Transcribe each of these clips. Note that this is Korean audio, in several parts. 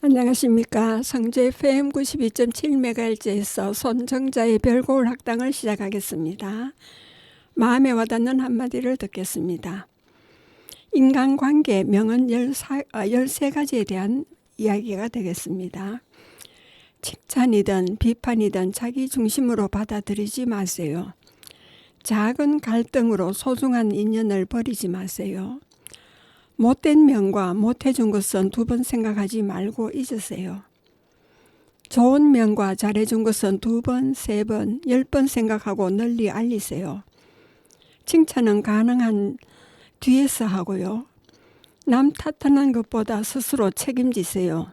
안녕하십니까. 성주 FM 92.7MHz에서 손정자의 별고울 학당을 시작하겠습니다. 마음에 와닿는 한마디를 듣겠습니다. 인간관계 명언 13가지에 대한 이야기가 되겠습니다. 칭찬이든 비판이든 자기 중심으로 받아들이지 마세요. 작은 갈등으로 소중한 인연을 버리지 마세요. 못된 면과 못해준 것은 2번 생각하지 말고 잊으세요. 좋은 면과 잘해준 것은 2번, 3번, 10번 생각하고 널리 알리세요. 칭찬은 가능한 뒤에서 하고요. 남 탓하는 것보다 스스로 책임지세요.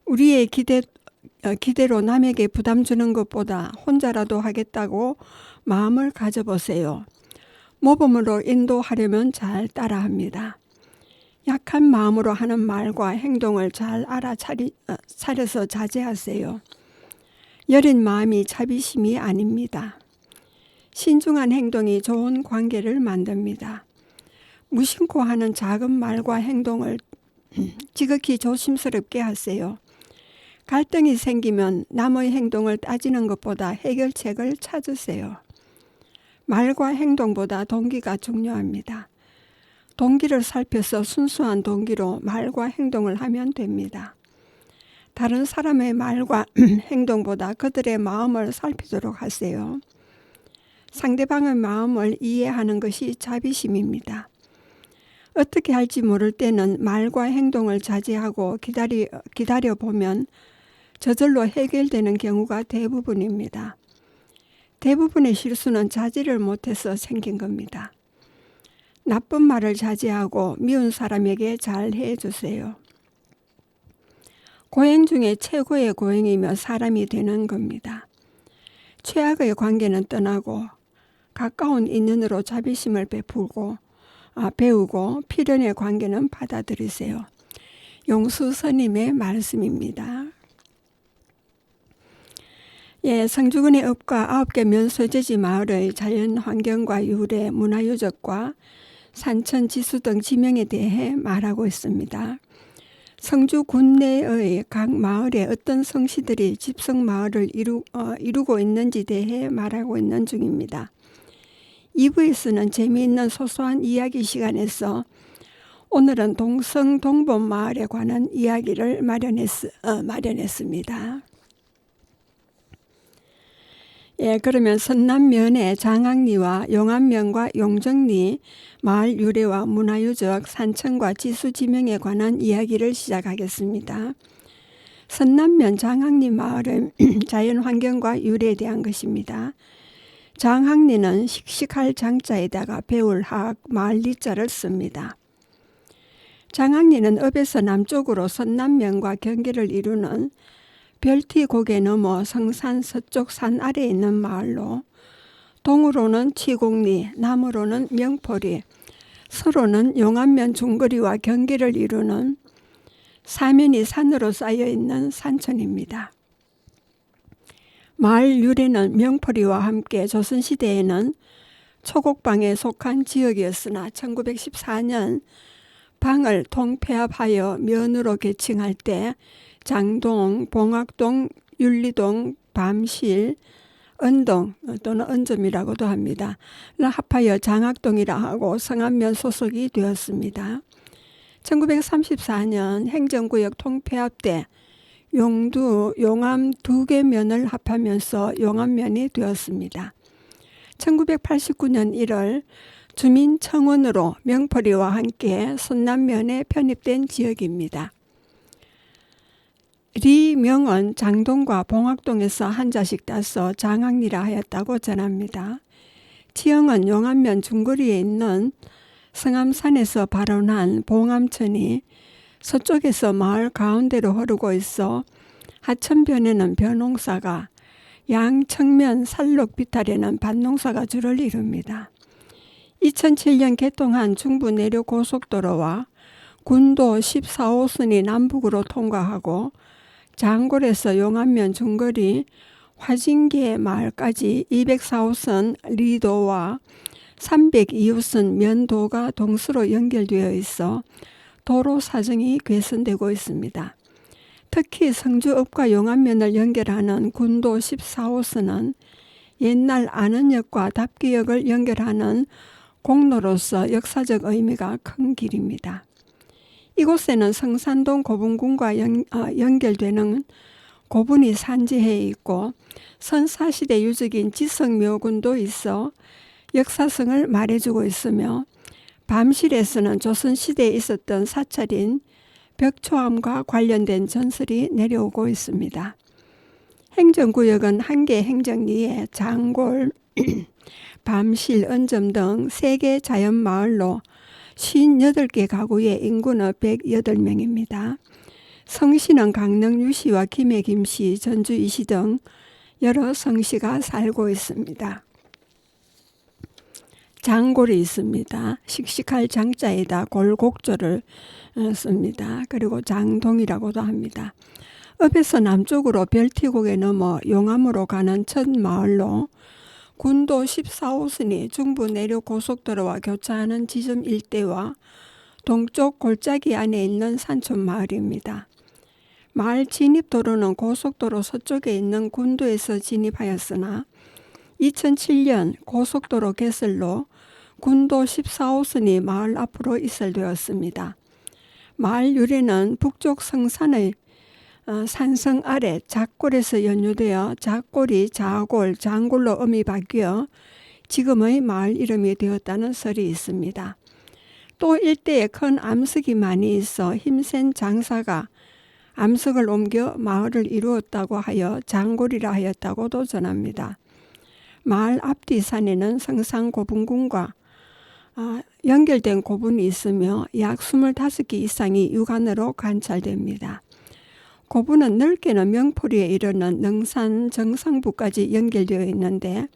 우리의 기대로 남에게 부담 주는 것보다 혼자라도 하겠다고 마음을 가져보세요. 모범으로 인도하려면 잘 따라합니다. 약한 마음으로 하는 말과 행동을 잘 알아차려서 자제하세요. 여린 마음이 자비심이 아닙니다. 신중한 행동이 좋은 관계를 만듭니다. 무심코 하는 작은 말과 행동을 지극히 조심스럽게 하세요. 갈등이 생기면 남의 행동을 따지는 것보다 해결책을 찾으세요. 말과 행동보다 동기가 중요합니다. 동기를 살펴서 순수한 동기로 말과 행동을 하면 됩니다. 다른 사람의 말과 행동보다 그들의 마음을 살피도록 하세요. 상대방의 마음을 이해하는 것이 자비심입니다. 어떻게 할지 모를 때는 말과 행동을 자제하고 기다려보면 저절로 해결되는 경우가 대부분입니다. 대부분의 실수는 자제를 못해서 생긴 겁니다. 나쁜 말을 자제하고 미운 사람에게 잘 해주세요. 고행 중에 최고의 고행이며 사람이 되는 겁니다. 최악의 관계는 떠나고 가까운 인연으로 자비심을 배우고 필연의 관계는 받아들이세요. 용수스님의 말씀입니다. 성주군의 읍과 9개 면소재지 마을의 자연환경과 유래, 문화유적과 산천, 지수 등 지명에 대해 말하고 있습니다. 성주 군 내의 각 마을에 어떤 성씨들이 집성마을을 이루고 있는지 대해 말하고 있는 중입니다. 2부에서는 재미있는 소소한 이야기 시간에서 오늘은 동성동본마을에 관한 이야기를 마련했습니다. 그러면 선남면의 장학리와 용암면과 용정리 마을 유래와 문화유적, 산천과 지수지명에 관한 이야기를 시작하겠습니다. 선남면 장학리 마을은 자연환경과 유래에 대한 것입니다. 장학리는 씩씩할 장자에다가 배울 학, 마을 리자를 씁니다. 장학리는 읍에서 남쪽으로 선남면과 경계를 이루는 별티 고개 넘어 성산 서쪽 산 아래에 있는 마을로 동으로는 치곡리, 남으로는 명포리, 서로는 용암면 중거리와 경계를 이루는 사면이 산으로 쌓여있는 산천입니다. 마을 유래는 명포리와 함께 조선시대에는 초곡방에 속한 지역이었으나 1914년 방을 통폐합하여 면으로 개칭할 때 장동, 봉학동, 윤리동, 밤실, 언동 또는 언점이라고도 합니다. 합하여 장학동이라 하고 성암면 소속이 되었습니다. 1934년 행정구역 통폐합 때 용두, 용암 2개 면을 합하면서 용암면이 되었습니다. 1989년 1월 주민청원으로 명포리와 함께 선남면에 편입된 지역입니다. 리명은 장동과 봉학동에서 한자씩 따서 장학리라 하였다고 전합니다. 지형은 용암면 중거리에 있는 성암산에서 발원한 봉암천이 서쪽에서 마을 가운데로 흐르고 있어 하천변에는 벼농사가, 양측면 산록 비탈에는 밭농사가 주를 이룹니다. 2007년 개통한 중부 내륙 고속도로와 군도 14호선이 남북으로 통과하고 장골에서 용암면 중거리 화진계 마을까지 204호선 리도와 302호선 면도가 동서로 연결되어 있어 도로 사정이 개선되고 있습니다. 특히 성주읍과 용안면을 연결하는 군도 14호선은 옛날 안원역과 답기역을 연결하는 공로로서 역사적 의미가 큰 길입니다. 이곳에는 성산동 고분군과 연결되는 고분이 산지해에 있고 선사시대 유적인 지성묘군도 있어 역사성을 말해주고 있으며 밤실에서는 조선시대에 있었던 사찰인 벽초암과 관련된 전설이 내려오고 있습니다. 행정구역은 한 개 행정리에 장골, 밤실, 은점 등 3개 자연마을로 58개 가구의 인구는 108명입니다. 성씨는 강릉 유씨와 김해 김씨, 전주 이씨 등 여러 성씨가 살고 있습니다. 장골이 있습니다. 씩씩할 장자에다 골곡조를 씁니다. 그리고 장동이라고도 합니다. 읍에서 남쪽으로 별티곡에 넘어 용암으로 가는 첫 마을로 군도 14호선이 중부 내륙 고속도로와 교차하는 지점 일대와 동쪽 골짜기 안에 있는 산촌 마을입니다. 마을 진입도로는 고속도로 서쪽에 있는 군도에서 진입하였으나 2007년 고속도로 개설로 군도 14호선이 마을 앞으로 이설되었습니다. 마을 유래는 북쪽 성산의 산성 아래 작골에서 연유되어 작골이 자골, 장골로 음이 바뀌어 지금의 마을 이름이 되었다는 설이 있습니다. 또 일대에 큰 암석이 많이 있어 힘센 장사가 암석을 옮겨 마을을 이루었다고 하여 장골이라 하였다고도 전합니다. 마을 앞뒤 산에는 성산고분군과 연결된 고분이 있으며 약 25개 이상이 육안으로 관찰됩니다. 고분은 넓게는 명포리에 이르는 능산 정상부까지 연결되어 있는데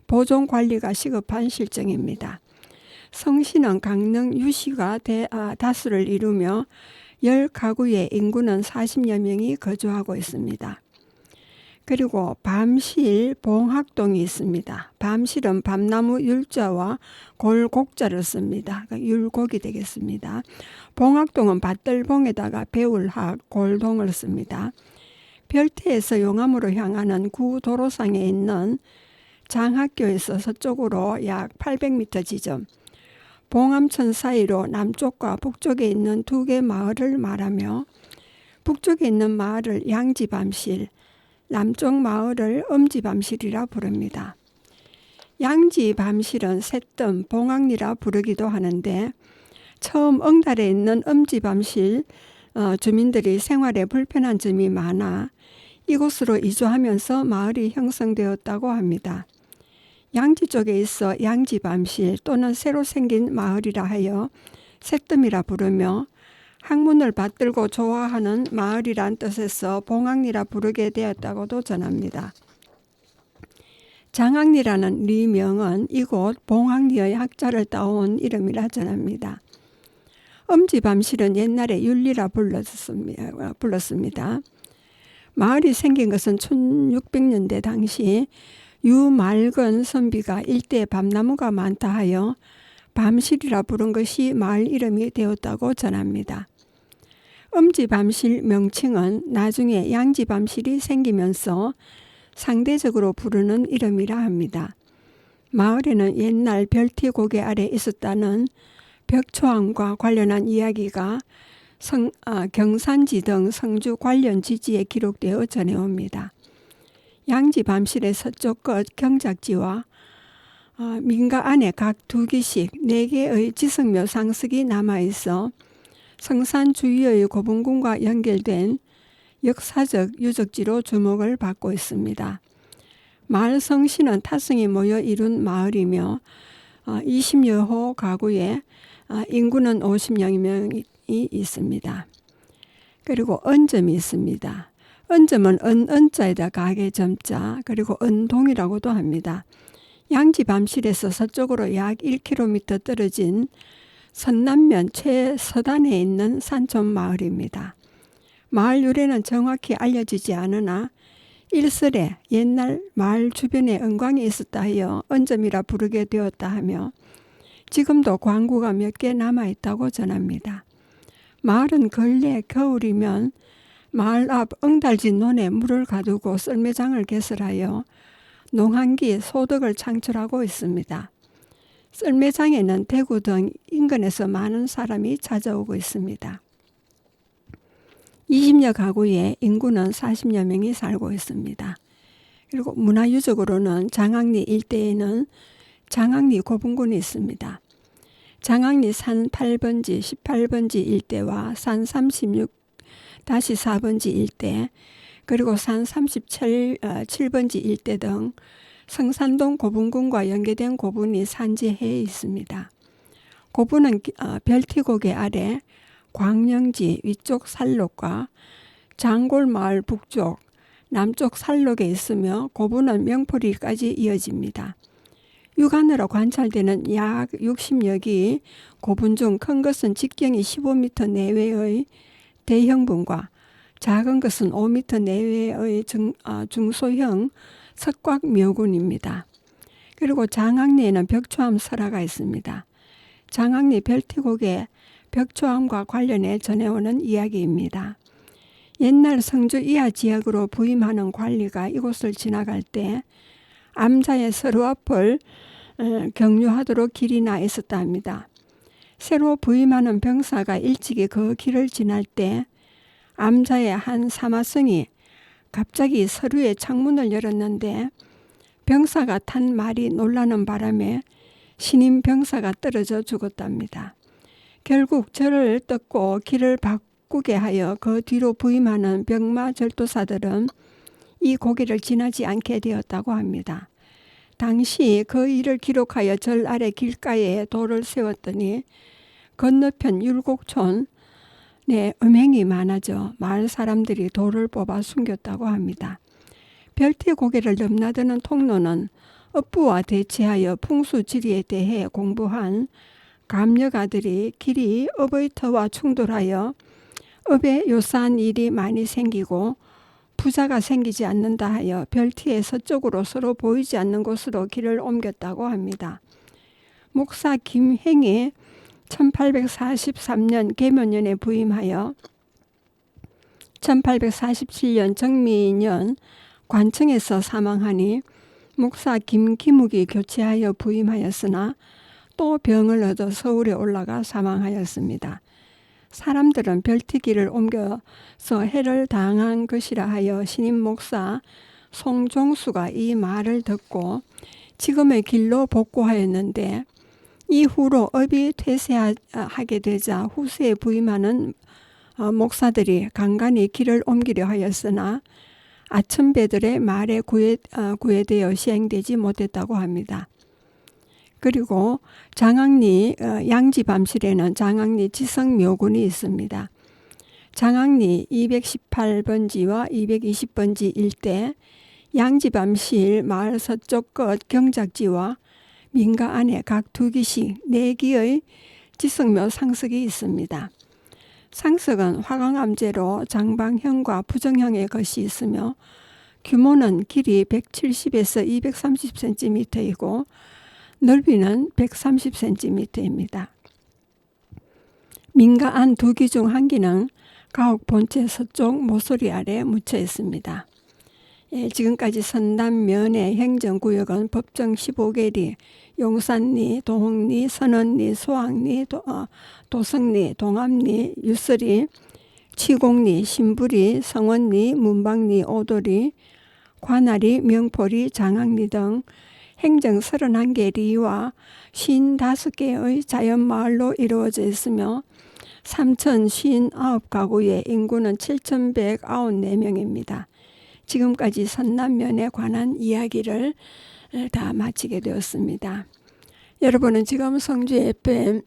보존 관리가 시급한 실정입니다. 성씨는 강릉 유씨가 다수를 이루며 10가구의 인구는 40여 명이 거주하고 있습니다. 그리고 밤실 봉학동이 있습니다. 밤실은 밤나무 율자와 골곡자를 씁니다. 그러니까 율곡이 되겠습니다. 봉학동은 밭들봉에다가 배울학, 골동을 씁니다. 별태에서 용암으로 향하는 구도로상에 있는 장학교에서 서쪽으로 약 800m 지점, 봉암천 사이로 남쪽과 북쪽에 있는 2개 마을을 말하며 북쪽에 있는 마을을 양지밤실, 남쪽 마을을 음지밤실이라 부릅니다. 양지밤실은 새뜸, 봉학리라 부르기도 하는데 처음 응달에 있는 음지밤실 주민들이 생활에 불편한 점이 많아 이곳으로 이주하면서 마을이 형성되었다고 합니다. 양지 쪽에 있어 양지밤실 또는 새로 생긴 마을이라 하여 새뜸이라 부르며 학문을 받들고 좋아하는 마을이란 뜻에서 봉학리라 부르게 되었다고도 전합니다. 장학리라는 리명은 이곳 봉학리의 학자를 따온 이름이라 전합니다. 음지밤실은 옛날에 율리라 불렀습니다. 마을이 생긴 것은 1600년대 당시 유말근 선비가 일대에 밤나무가 많다 하여 밤실이라 부른 것이 마을 이름이 되었다고 전합니다. 음지밤실 명칭은 나중에 양지밤실이 생기면서 상대적으로 부르는 이름이라 합니다. 마을에는 옛날 별티고개 아래 있었다는 벽초암과 관련한 이야기가 경산지 등 성주 관련 지지에 기록되어 전해옵니다. 양지밤실의 서쪽 끝 경작지와 민가 안에 각 2개씩 4개의 지성묘 상석이 남아있어 성산 주위의 고분군과 연결된 역사적 유적지로 주목을 받고 있습니다. 마을 성씨는 타성이 모여 이룬 마을이며 20여 호 가구에 인구는 50명이 있습니다. 그리고 은점이 있습니다. 은점은 은자에다 가게 점자 그리고 은동이라고도 합니다. 양지밤실에서 서쪽으로 약 1km 떨어진 선남면 최서단에 있는 산촌 마을입니다. 마을 유래는 정확히 알려지지 않으나 일설에 옛날 마을 주변에 은광이 있었다 하여 은점이라 부르게 되었다 하며 지금도 광구가 몇 개 남아있다고 전합니다. 마을은 근래 겨울이면 마을 앞 응달진 논에 물을 가두고 썰매장을 개설하여 농한기 소득을 창출하고 있습니다. 썰매장에는 대구 등 인근에서 많은 사람이 찾아오고 있습니다. 20여 가구에 인구는 40여 명이 살고 있습니다. 그리고 문화유적으로는 장항리 일대에는 장항리 고분군이 있습니다. 장항리 산 8번지, 18번지 일대와 산 36-4번지 일대, 그리고 산 37번지 일대 등 성산동 고분군과 연계된 고분이 산지해에 있습니다. 고분은 별티고개 아래 광령지 위쪽 산록과 장골마을 북쪽, 남쪽 산록에 있으며 고분은 명포리까지 이어집니다. 육안으로 관찰되는 약 60여기 고분 중 큰 것은 직경이 15m 내외의 대형분과 작은 것은 5m 내외의 중소형 석곽묘군입니다. 그리고 장항리에는 벽초암 설화가 있습니다. 장항리 별티고개 벽초암과 관련해 전해오는 이야기입니다. 옛날 성주 이하 지역으로 부임하는 관리가 이곳을 지나갈 때 암자의 서루 앞을 경유하도록 길이 나 있었다 합니다. 새로 부임하는 병사가 일찍이 그 길을 지날 때 암자의 한 사마성이 갑자기 서루의 창문을 열었는데 병사가 탄 말이 놀라는 바람에 신임 병사가 떨어져 죽었답니다. 결국 절을 뜯고 길을 바꾸게 하여 그 뒤로 부임하는 병마 절도사들은 이 고개를 지나지 않게 되었다고 합니다. 당시 그 일을 기록하여 절 아래 길가에 돌을 세웠더니 건너편 율곡촌에 음행이 많아져 마을 사람들이 돌을 뽑아 숨겼다고 합니다. 별티 고개를 넘나드는 통로는 업부와 대치하여 풍수지리에 대해 공부한 감여가들이 길이 업의 터와 충돌하여 업에 요사한 일이 많이 생기고 부자가 생기지 않는다 하여 별티의 서쪽으로 서로 보이지 않는 곳으로 길을 옮겼다고 합니다. 목사 김행이 1843년 계묘년에 부임하여 1847년 정미년 관청에서 사망하니 목사 김기묵이 교체하여 부임하였으나 또 병을 얻어 서울에 올라가 사망하였습니다. 사람들은 별티길을 옮겨서 해를 당한 것이라 하여 신임 목사 송종수가 이 말을 듣고 지금의 길로 복구하였는데 이후로 업이 퇴세하게 되자 후세에 부임하는 목사들이 간간히 길을 옮기려 하였으나 아첨배들의 말에 구애되어 시행되지 못했다고 합니다. 그리고 장항리 양지밤실에는 장항리 지성묘군이 있습니다. 장항리 218번지와 220번지 일대 양지밤실 마을 서쪽 끝 경작지와 민가 안에 각 2기씩 4기의 지성묘 상석이 있습니다. 상석은 화강암제로 장방형과 부정형의 것이 있으며 규모는 길이 170에서 230cm이고 넓이는 130cm입니다. 민가 안 2기 중 1기는 가옥 본체 서쪽 모서리 아래 묻혀 있습니다. 지금까지 선남면의 행정구역은 법정 15개리, 용산리, 동흥리, 선원리, 소학리, 도성리, 동암리, 유서리, 치공리, 신부리, 성원리, 문방리, 오도리, 관아리, 명포리, 장항리 등 행정 31개 리와 55개의 자연마을로 이루어져 있으며 3,059가구의 인구는 7,194명입니다. 지금까지 선남면에 관한 이야기를 다 마치게 되었습니다. 여러분은 지금 성주 FM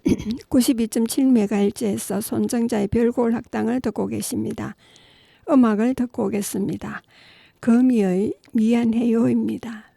92.7MHz에서 손정자의 별골 학당을 듣고 계십니다. 음악을 듣고 오겠습니다. 거미의 미안해요입니다.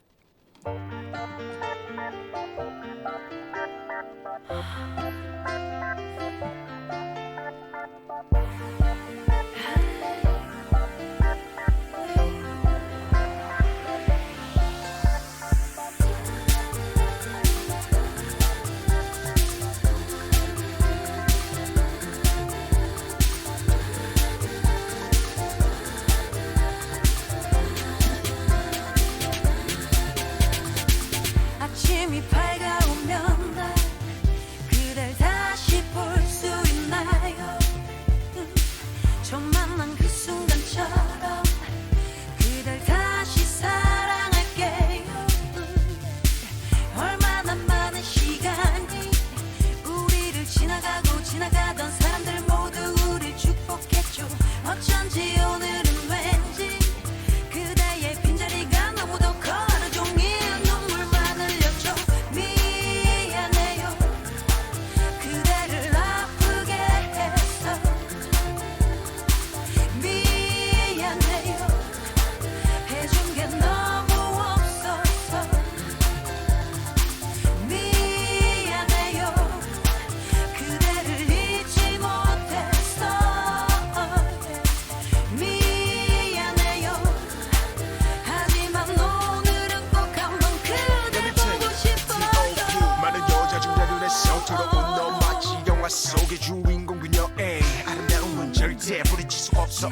주인공 그녀의 아름다움은 절대 부딪힐 수 없어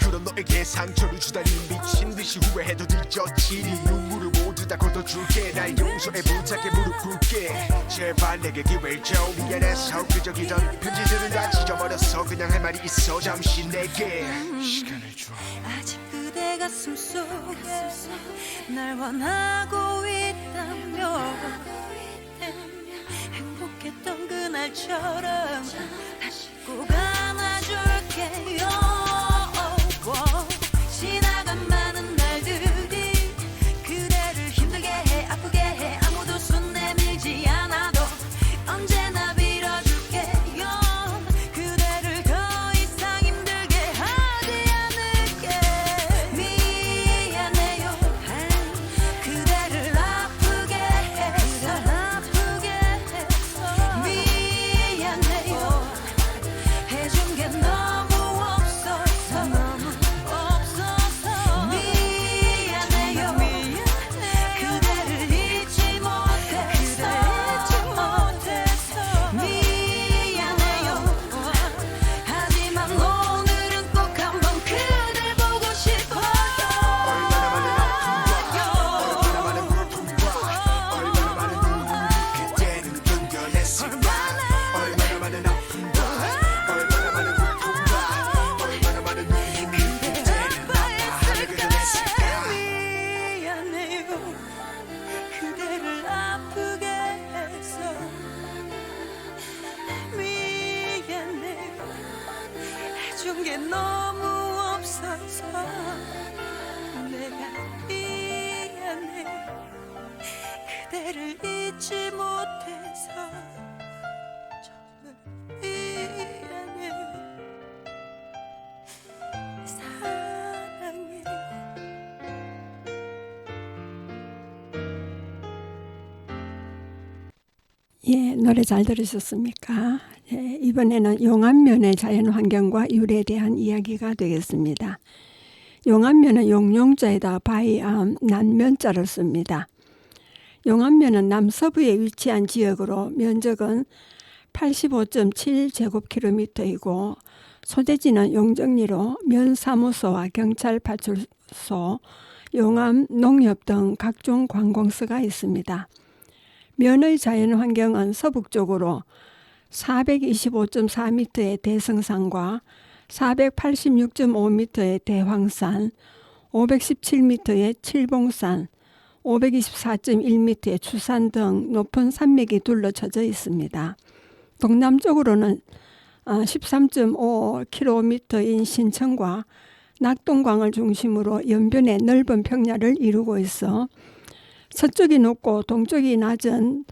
그런 너에게 상처를 주다니 미친 듯이 후회해도 늦었지 눈물을 모두 다 걷어줄게 날 용서해 부탁해 무릎 꿇게 제발 내게 기회를 줘 미안해서 그저기던 편지들은 다 찢어버렸어 그냥 할 말이 있어 잠시 내게 시간을 줘 아직 그대 가슴 속에 날 원하고 있다면 행복했던 그날처럼 다시 꼭 안아줄게요 지나간 많은 날들이 그대를 힘들게 해 아프게 해 아무도 손 내밀지 않아도 언제나 빌어줄게요 그대를 더 이상 힘들게 하지 않을게 미안해요 그대를 아프게 해서 미안해요 해준 게 너무 없어서 미안해요 그대를 잊지 못해서 미안해요 하지만 오늘은 꼭 한번 그댈 보고 싶어요 얼마나 많은 아픔과 얼마나 많은 고통과 얼마나 많은 눈물을 그때는 견뎌냈을까 얼마나 많은 아픔과 얼마나 많은 고통과 얼마나 많은 눈물을 그때는 아파하며 견뎌냈을까 미안해요 그대를 아프게 해서 미안해요 해준 게 너무 없어서 내가 미안해요 그대를 잊지 못해서 정말 미안해요 사랑해요 예, 노래 잘 들으셨습니까? 예, 이번에는 용안면의 자연환경과 유래에 대한 이야기가 되겠습니다. 용안면은 용용자에다 바이암, 난면자를 씁니다. 용안면은 남서부에 위치한 지역으로 면적은 85.7제곱킬로미터이고 소재지는 용적리로 면사무소와 경찰파출소, 용암, 농협 등 각종 관공서가 있습니다. 면의 자연환경은 서북쪽으로 425.4m의 대성산과 486.5m의 대황산, 517m의 칠봉산, 524.1m의 추산 등 높은 산맥이 둘러쳐져 있습니다. 동남쪽으로는 13.5km인 신천과 낙동강을 중심으로 연변의 넓은 평야를 이루고 있어 서쪽이 높고 동쪽이 낮은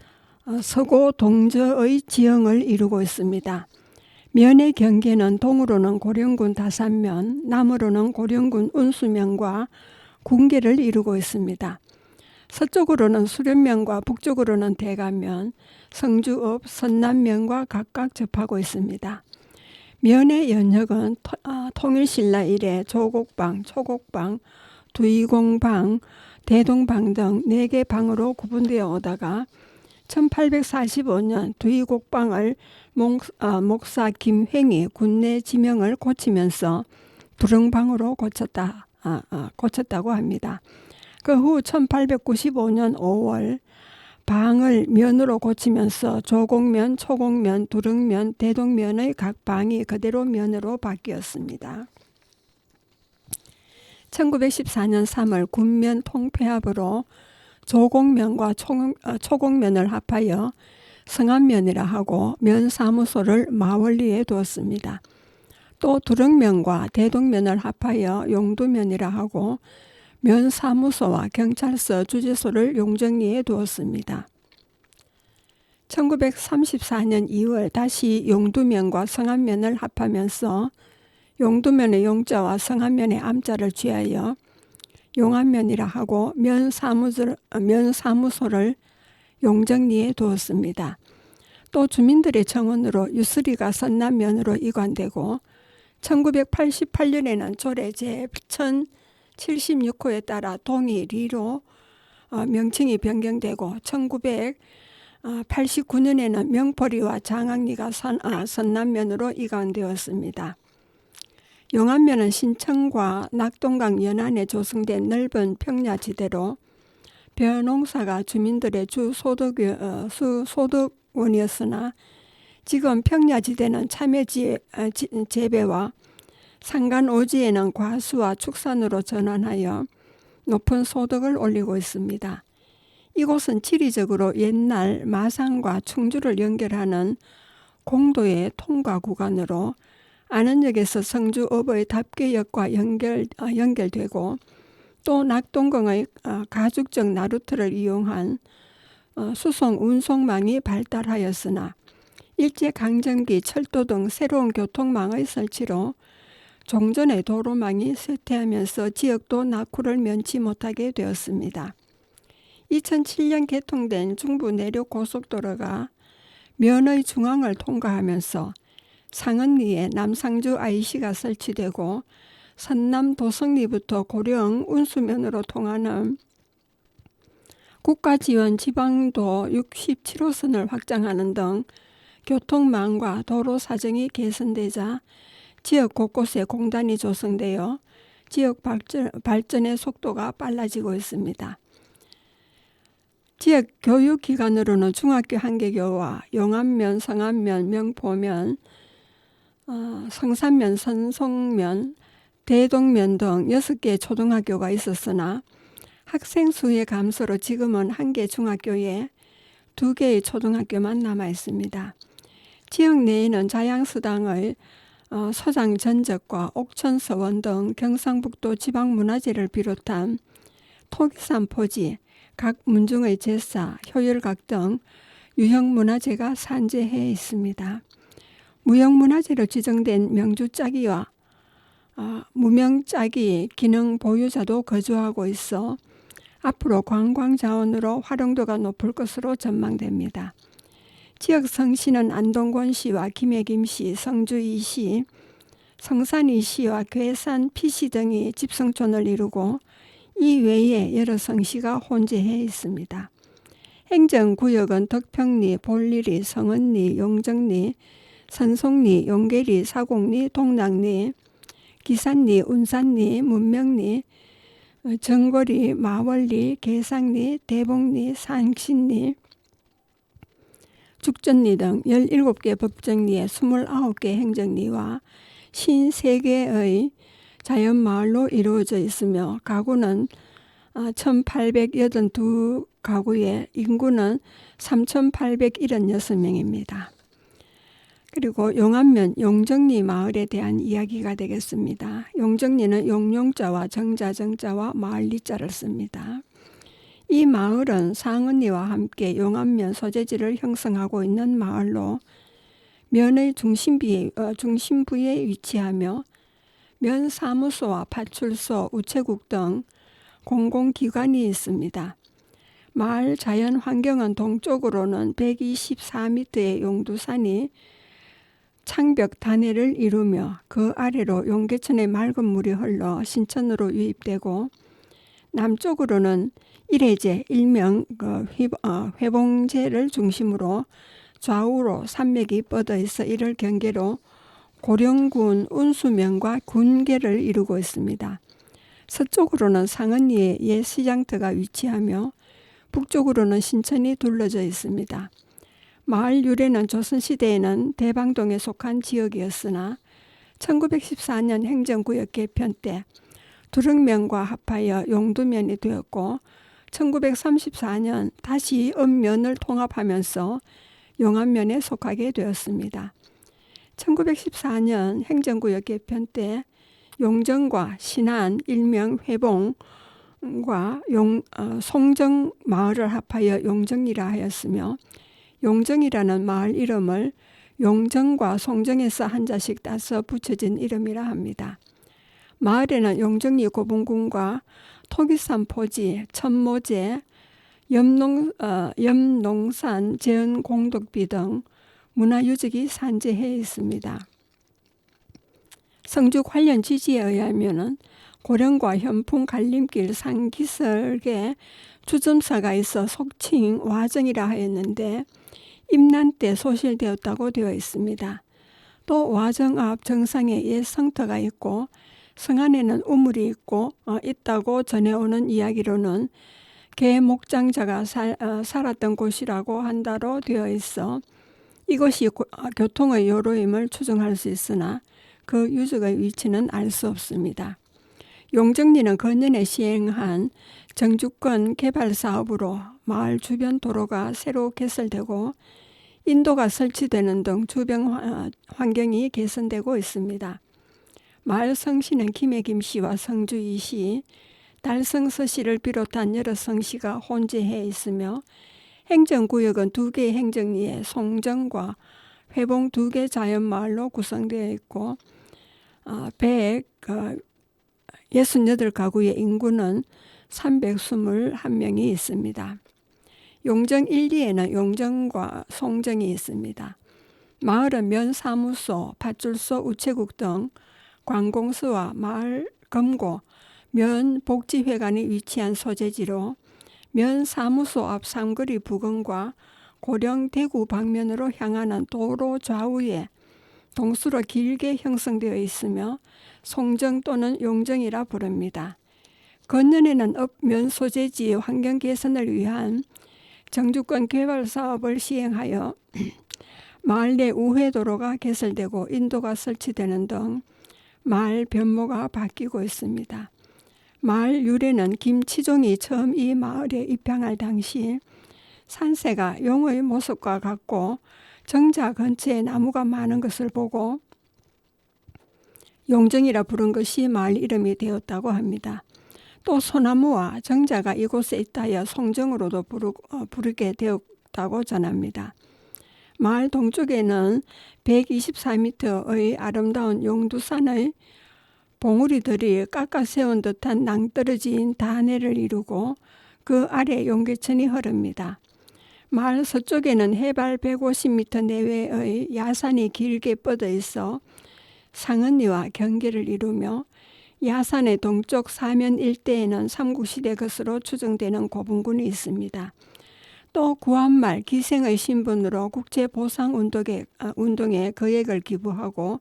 서고 동저의 지형을 이루고 있습니다. 면의 경계는 동으로는 고령군 다산면, 남으로는 고령군 운수면과 군계를 이루고 있습니다. 서쪽으로는 수련면과 북쪽으로는 대가면, 성주읍, 선남면과 각각 접하고 있습니다. 면의 연역은 통일신라 이래 조곡방, 초곡방, 두이공방, 대동방 등 4개 방으로 구분되어 오다가 1845년 두이곡방을 목사 김횡이 군내 지명을 고치면서 두릉방으로 고쳤다고 합니다. 그 후 1895년 5월 방을 면으로 고치면서 조곡면, 초곡면, 두릉면, 대동면의 각 방이 그대로 면으로 바뀌었습니다. 1914년 3월 군면 통폐합으로 조곡면과 초곡면을 합하여 성안면이라 하고 면사무소를 마원리에 두었습니다. 또 두릉면과 대동면을 합하여 용두면이라 하고 면사무소와 경찰서 주재소를 용정리에 두었습니다. 1934년 2월 다시 용두면과 성안면을 합하면서 용두면의 용자와 성안면의 암자를 취하여 용안면이라 하고 면사무소를 용정리에 두었습니다. 또 주민들의 청원으로 유수리가 선남면으로 이관되고 1988년에는 조례 제1076호에 따라 동이 리로 명칭이 변경되고 89년에는 명포리와 장항리가 선남면으로 이관되었습니다. 용암면은 신천과 낙동강 연안에 조성된 넓은 평야지대로 벼농사가 주민들의 주 소득원이었으나 지금 평야지대는 참외 재배와 산간 오지에는 과수와 축산으로 전환하여 높은 소득을 올리고 있습니다. 이곳은 지리적으로 옛날 마산과 충주를 연결하는 공도의 통과 구간으로 안원역에서 성주 어버이 답계역과 연결되고 또 낙동강의 가축적 나루트를 이용한 수송 운송망이 발달하였으나 일제강점기 철도 등 새로운 교통망의 설치로 종전의 도로망이 쇠퇴하면서 지역도 낙후를 면치 못하게 되었습니다. 2007년 개통된 중부 내륙 고속도로가 면의 중앙을 통과하면서 상언리에 남상주 IC가 설치되고 선남 도성리부터 고령 운수면으로 통하는 국가지원 지방도 67호선을 확장하는 등 교통망과 도로 사정이 개선되자 지역 곳곳에 공단이 조성되어 지역 발전의 속도가 빨라지고 있습니다. 지역 교육기관으로는 중학교 한개교와 용암면, 성암면, 명포면, 성산면, 선송면, 대동면 등 6개의 초등학교가 있었으나 학생 수의 감소로 지금은 1개 중학교에 2개의 초등학교만 남아 있습니다. 지역 내에는 자양수당의 소장 전적과 옥천서원 등 경상북도 지방문화재를 비롯한 토기산 포지, 각 문중의 제사, 효율각 등 유형문화재가 산재해 있습니다. 무형문화재로 지정된 명주짜기와 무명짜기 기능 보유자도 거주하고 있어 앞으로 관광자원으로 활용도가 높을 것으로 전망됩니다. 지역 성시는 안동권시와 김해김시, 성주이시, 성산이시와 괴산, 피시 등이 집성촌을 이루고 이 외에 여러 성시가 혼재해 있습니다. 행정구역은 덕평리, 볼리리, 성언리, 용정리, 선송리, 용계리, 사곡리, 동락리, 기산리, 운산리, 문명리, 정거리, 마월리, 계상리, 대봉리, 상신리, 죽전리 등 17개 법정리에 29개 행정리와 53개의 자연마을로 이루어져 있으며 가구는 1882가구에 인구는 3876명입니다. 그리고 용암면 용정리 마을에 대한 이야기가 되겠습니다. 용정리는 용용자와 정자와 마을리자를 씁니다. 이 마을은 상언리와 함께 용암면 소재지를 형성하고 있는 마을로 면의 중심부에 위치하며 면 사무소와 파출소, 우체국 등 공공기관이 있습니다. 마을 자연 환경은 동쪽으로는 124m의 용두산이 창벽 단해를 이루며 그 아래로 용계천의 맑은 물이 흘러 신천으로 유입되고 남쪽으로는 일해제, 일명 회봉제를 중심으로 좌우로 산맥이 뻗어 있어 이를 경계로 고령군 운수면과 군계를 이루고 있습니다. 서쪽으로는 상언리에 옛 시장터가 위치하며 북쪽으로는 신천이 둘러져 있습니다. 마을 유래는 조선시대에는 대방동에 속한 지역이었으나 1914년 행정구역 개편 때 두릉면과 합하여 용두면이 되었고 1934년 다시 읍면을 통합하면서 용암면에 속하게 되었습니다. 1914년 행정구역 개편 때 용정과 신안, 일명 회봉과 송정 마을을 합하여 용정이라 하였으며 용정이라는 마을 이름을 용정과 송정에서 한자씩 따서 붙여진 이름이라 합니다. 마을에는 용정리 고분군과 토기산 포지, 천모제, 염농산 제언공덕비 등 문화유적이 산재해 있습니다. 성주 관련 지지에 의하면 고령과 현풍 갈림길 상기설에 주점사가 있어 속칭 와정이라 하였는데 임난 때 소실되었다고 되어 있습니다. 또 와정 앞 정상에 옛 성터가 있고 성 안에는 우물이 있다고 전해오는 이야기로는 개 목장자가 살았던 곳이라고 한다로 되어 있어 이것이 교통의 요로임을 추정할 수 있으나 그 유적의 위치는 알 수 없습니다. 용정리는 건년에 시행한 정주권 개발 사업으로 마을 주변 도로가 새로 개설되고 인도가 설치되는 등 주변 환경이 개선되고 있습니다. 마을 성씨는 김해 김씨와 성주 이씨, 달성 서씨를 비롯한 여러 성씨가 혼재해 있으며 행정구역은 2개의 행정리에 송정과 회봉 2개 자연마을로 구성되어 있고 168가구의 인구는 321명이 있습니다. 용정 1, 2에는 용정과 송정이 있습니다. 마을은 면사무소, 팥줄소, 우체국 등 관공서와 마을 금고, 면복지회관이 위치한 소재지로 면사무소 앞 삼거리 부근과 고령 대구 방면으로 향하는 도로 좌우에 동수로 길게 형성되어 있으며 송정 또는 용정이라 부릅니다. 건년에는 읍면 소재지의 환경 개선을 위한 정주권 개발 사업을 시행하여 마을 내 우회도로가 개설되고 인도가 설치되는 등 마을 변모가 바뀌고 있습니다. 마을 유래는 김치종이 처음 이 마을에 입향할 당시 산세가 용의 모습과 같고 정자 근처에 나무가 많은 것을 보고 용정이라 부른 것이 마을 이름이 되었다고 합니다. 또 소나무와 정자가 이곳에 있다 하여 송정으로도 부르게 되었다고 전합니다. 마을 동쪽에는 124m의 아름다운 용두산의 봉우리들이 깎아 세운 듯한 낭떠러진 다네를 이루고 그 아래 용계천이 흐릅니다. 마을 서쪽에는 해발 150m 내외의 야산이 길게 뻗어 있어 상은리와 경계를 이루며 야산의 동쪽 사면 일대에는 삼국시대 것으로 추정되는 고분군이 있습니다. 또 구한말 기생의 신분으로 국제보상운동에 거액을 기부하고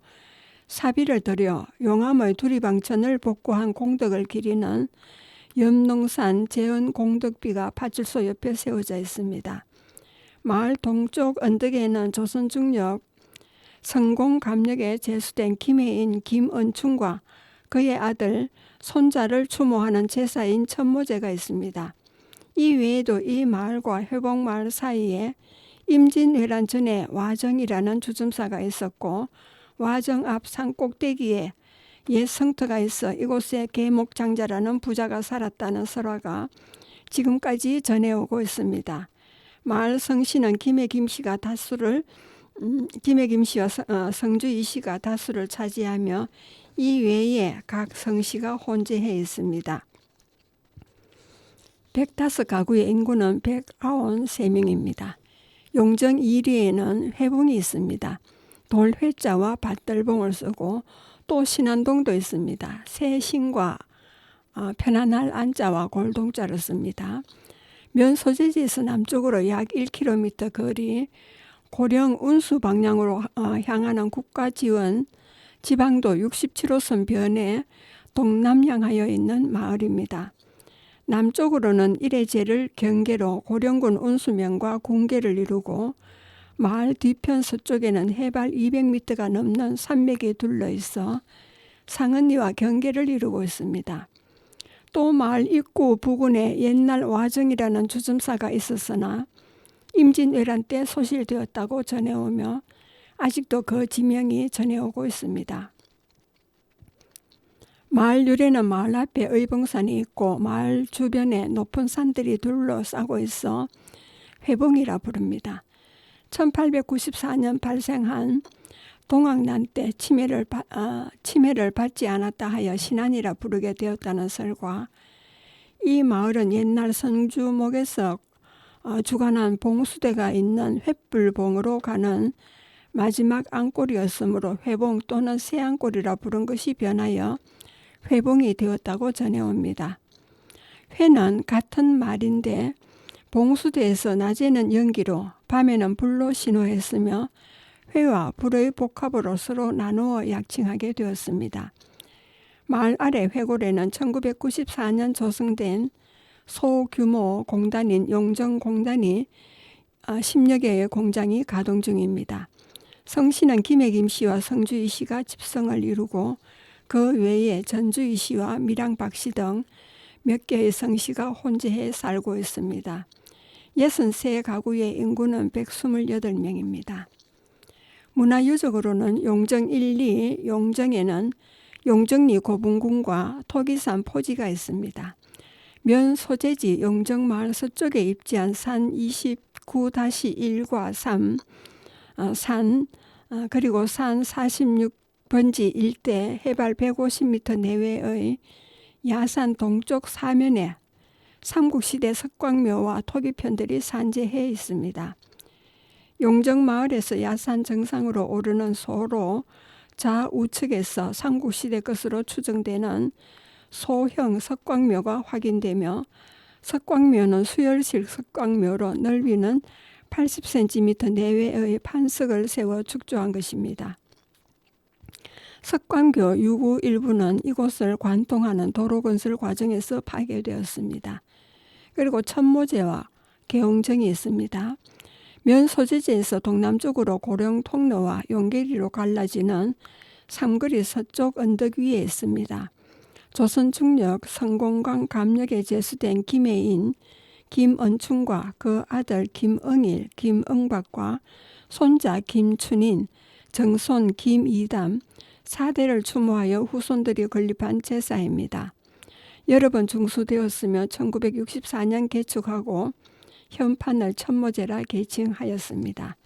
사비를 들여 용암의 두리방천을 복구한 공덕을 기리는 염농산 재헌공덕비가 파출소 옆에 세워져 있습니다. 마을 동쪽 언덕에는 조선 중엽 성공감력에 제수된 김해인 김은충과 그의 아들, 손자를 추모하는 제사인 천모제가 있습니다. 이 외에도 이 마을과 회봉마을 사이에 임진왜란 전에 와정이라는 주점사가 있었고 와정 앞 산꼭대기에 옛 성터가 있어 이곳에 계목장자라는 부자가 살았다는 설화가 지금까지 전해오고 있습니다. 마을 성씨는 김해 김씨와 성주 이씨가 다수를 차지하며 이 외에 각 성씨가 혼재해 있습니다. 105가구의 인구는 193명입니다. 용정 2리에는 회봉이 있습니다. 돌회자와 밭들봉을 쓰고 또 신안동도 있습니다. 새신과 편안할 안자와 골동자를 씁니다. 면 소재지에서 남쪽으로 약 1km 거리 고령 운수 방향으로 향하는 국가지원 지방도 67호선 변에 동남향하여 있는 마을입니다. 남쪽으로는 이래제를 경계로 고령군 운수면과 궁계를 이루고 마을 뒤편 서쪽에는 해발 200m가 넘는 산맥이 둘러있어 상은리와 경계를 이루고 있습니다. 또 마을 입구 부근에 옛날 와정이라는 주점사가 있었으나 임진왜란 때 소실되었다고 전해오며 아직도 그 지명이 전해오고 있습니다. 마을 유래는 마을 앞에 의봉산이 있고 마을 주변에 높은 산들이 둘러싸고 있어 회봉이라 부릅니다. 1894년 발생한 동학난 때 치매를 받지 않았다 하여 신안이라 부르게 되었다는 설과 이 마을은 옛날 성주목에서 주관한 봉수대가 있는 횃불봉으로 가는 마지막 안골이었으므로 회봉 또는 새안골이라 부른 것이 변하여 회봉이 되었다고 전해옵니다. 회는 같은 말인데 봉수대에서 낮에는 연기로 밤에는 불로 신호했으며 회와 불의 복합으로 서로 나누어 약칭하게 되었습니다. 마을 아래 회골에는 1994년 조성된 소규모 공단인 용정공단이 10여 개의 공장이 가동 중입니다. 성씨는 김해김씨와 성주이씨가 집성을 이루고 그 외에 전주이씨와 밀양박씨 등 몇 개의 성씨가 혼재해 살고 있습니다. 63가구의 인구는 128명입니다. 문화유적으로는 용정 1, 2, 용정에는 용정리 고분군과 토기산 포지가 있습니다. 면 소재지 용정마을 서쪽에 입지한 산 29-1과 3, 그리고 산 46번지 일대 해발 150m 내외의 야산 동쪽 사면에 삼국시대 석광묘와 토기편들이 산재해 있습니다. 용정마을에서 야산 정상으로 오르는 소로 좌우측에서 삼국시대 것으로 추정되는 소형 석광묘가 확인되며 석광묘는 수열식 석광묘로 넓이는 80cm 내외의 판석을 세워 축조한 것입니다. 석광교 유구 일부는 이곳을 관통하는 도로 건설 과정에서 파괴되었습니다. 그리고 천모제와 개홍정이 있습니다. 면 소재지에서 동남쪽으로 고령 통로와 용계리로 갈라지는 삼거리 서쪽 언덕 위에 있습니다. 조선 중력 성공강 감력에 제수된 김해인 김언춘과 그 아들 김응일, 김응박과 손자 김춘인, 정손 김이담 4대를 추모하여 후손들이 건립한 제사입니다. 여러 번 중수되었으며 1964년 개축하고 현판을 천모제라 개칭하였습니다.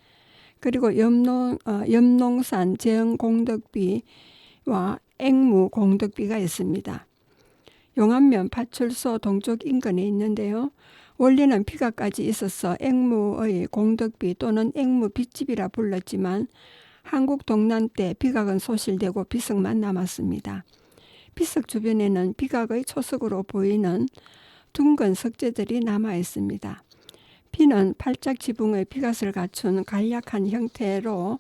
그리고 염농산 제흥공덕비와 앵무공덕비가 있습니다. 용안면 파출소 동쪽 인근에 있는데요. 원래는 비가까지 있어서 앵무의 공덕비 또는 앵무 빚집이라 불렀지만 한국 동란 때 비각은 소실되고 비석만 남았습니다. 비석 주변에는 비각의 초석으로 보이는 둥근 석재들이 남아 있습니다. 비는 팔짝 지붕의 비갓을 갖춘 간략한 형태로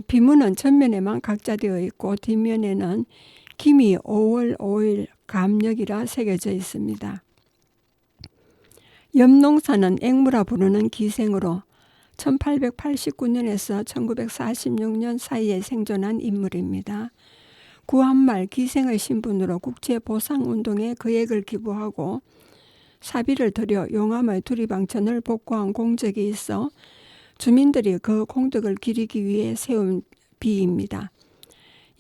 비문은 전면에만 각자되어 있고 뒷면에는 김이 5월 5일 감력이라 새겨져 있습니다. 염농사는 앵무라 부르는 기생으로 1889년에서 1946년 사이에 생존한 인물입니다. 구한말 기생의 신분으로 국제보상운동에 거액을 기부하고 사비를 들여 용암의 두리방천을 복구한 공적이 있어 주민들이 그 공덕을 기리기 위해 세운 비입니다.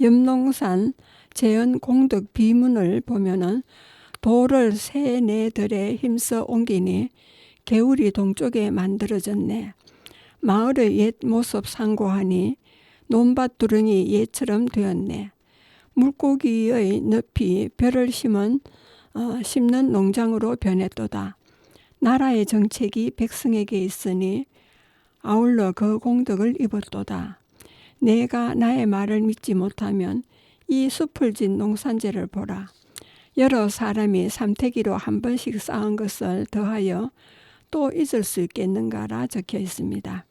염농산 제연 공덕 비문을 보면은 돌을 세네들에 힘써 옮기니 개울이 동쪽에 만들어졌네. 마을의 옛 모습 상고하니 논밭 두릉이 옛처럼 되었네. 물고기의 늪이 벼를 심는 농장으로 변했도다. 나라의 정책이 백성에게 있으니 아울러 그 공덕을 입었도다. 내가 나의 말을 믿지 못하면 이 숲을 짓 농산재를 보라. 여러 사람이 삼태기로 한 번씩 쌓은 것을 더하여 또 잊을 수 있겠는가라 적혀 있습니다.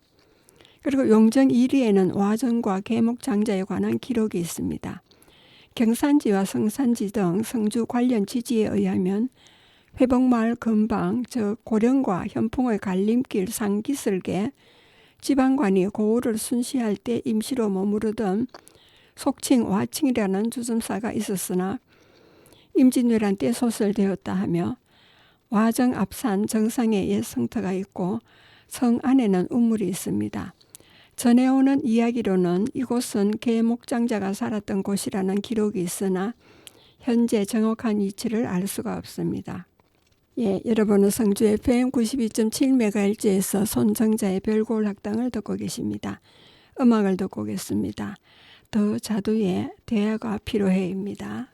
그리고 용정 1위에는 와전과 계목장자에 관한 기록이 있습니다. 경산지와 성산지 등 성주 관련 지지에 의하면 회복마을 근방 즉 고령과 현풍의 갈림길 상기슬계 지방관이 고을을 순시할 때 임시로 머무르던 속칭 와칭이라는 주점사가 있었으나 임진왜란 때 소설되었다 하며 와정 앞산 정상에 옛 성터가 있고 성 안에는 우물이 있습니다. 전해오는 이야기로는 이곳은 계목장자가 살았던 곳이라는 기록이 있으나 현재 정확한 위치를 알 수가 없습니다. 여러분은 성주 FM 92.7MHz에서 손정자의 별고을 학당을 듣고 계십니다. 음악을 듣고 오겠습니다. 더 자두의 대화가 필요해입니다.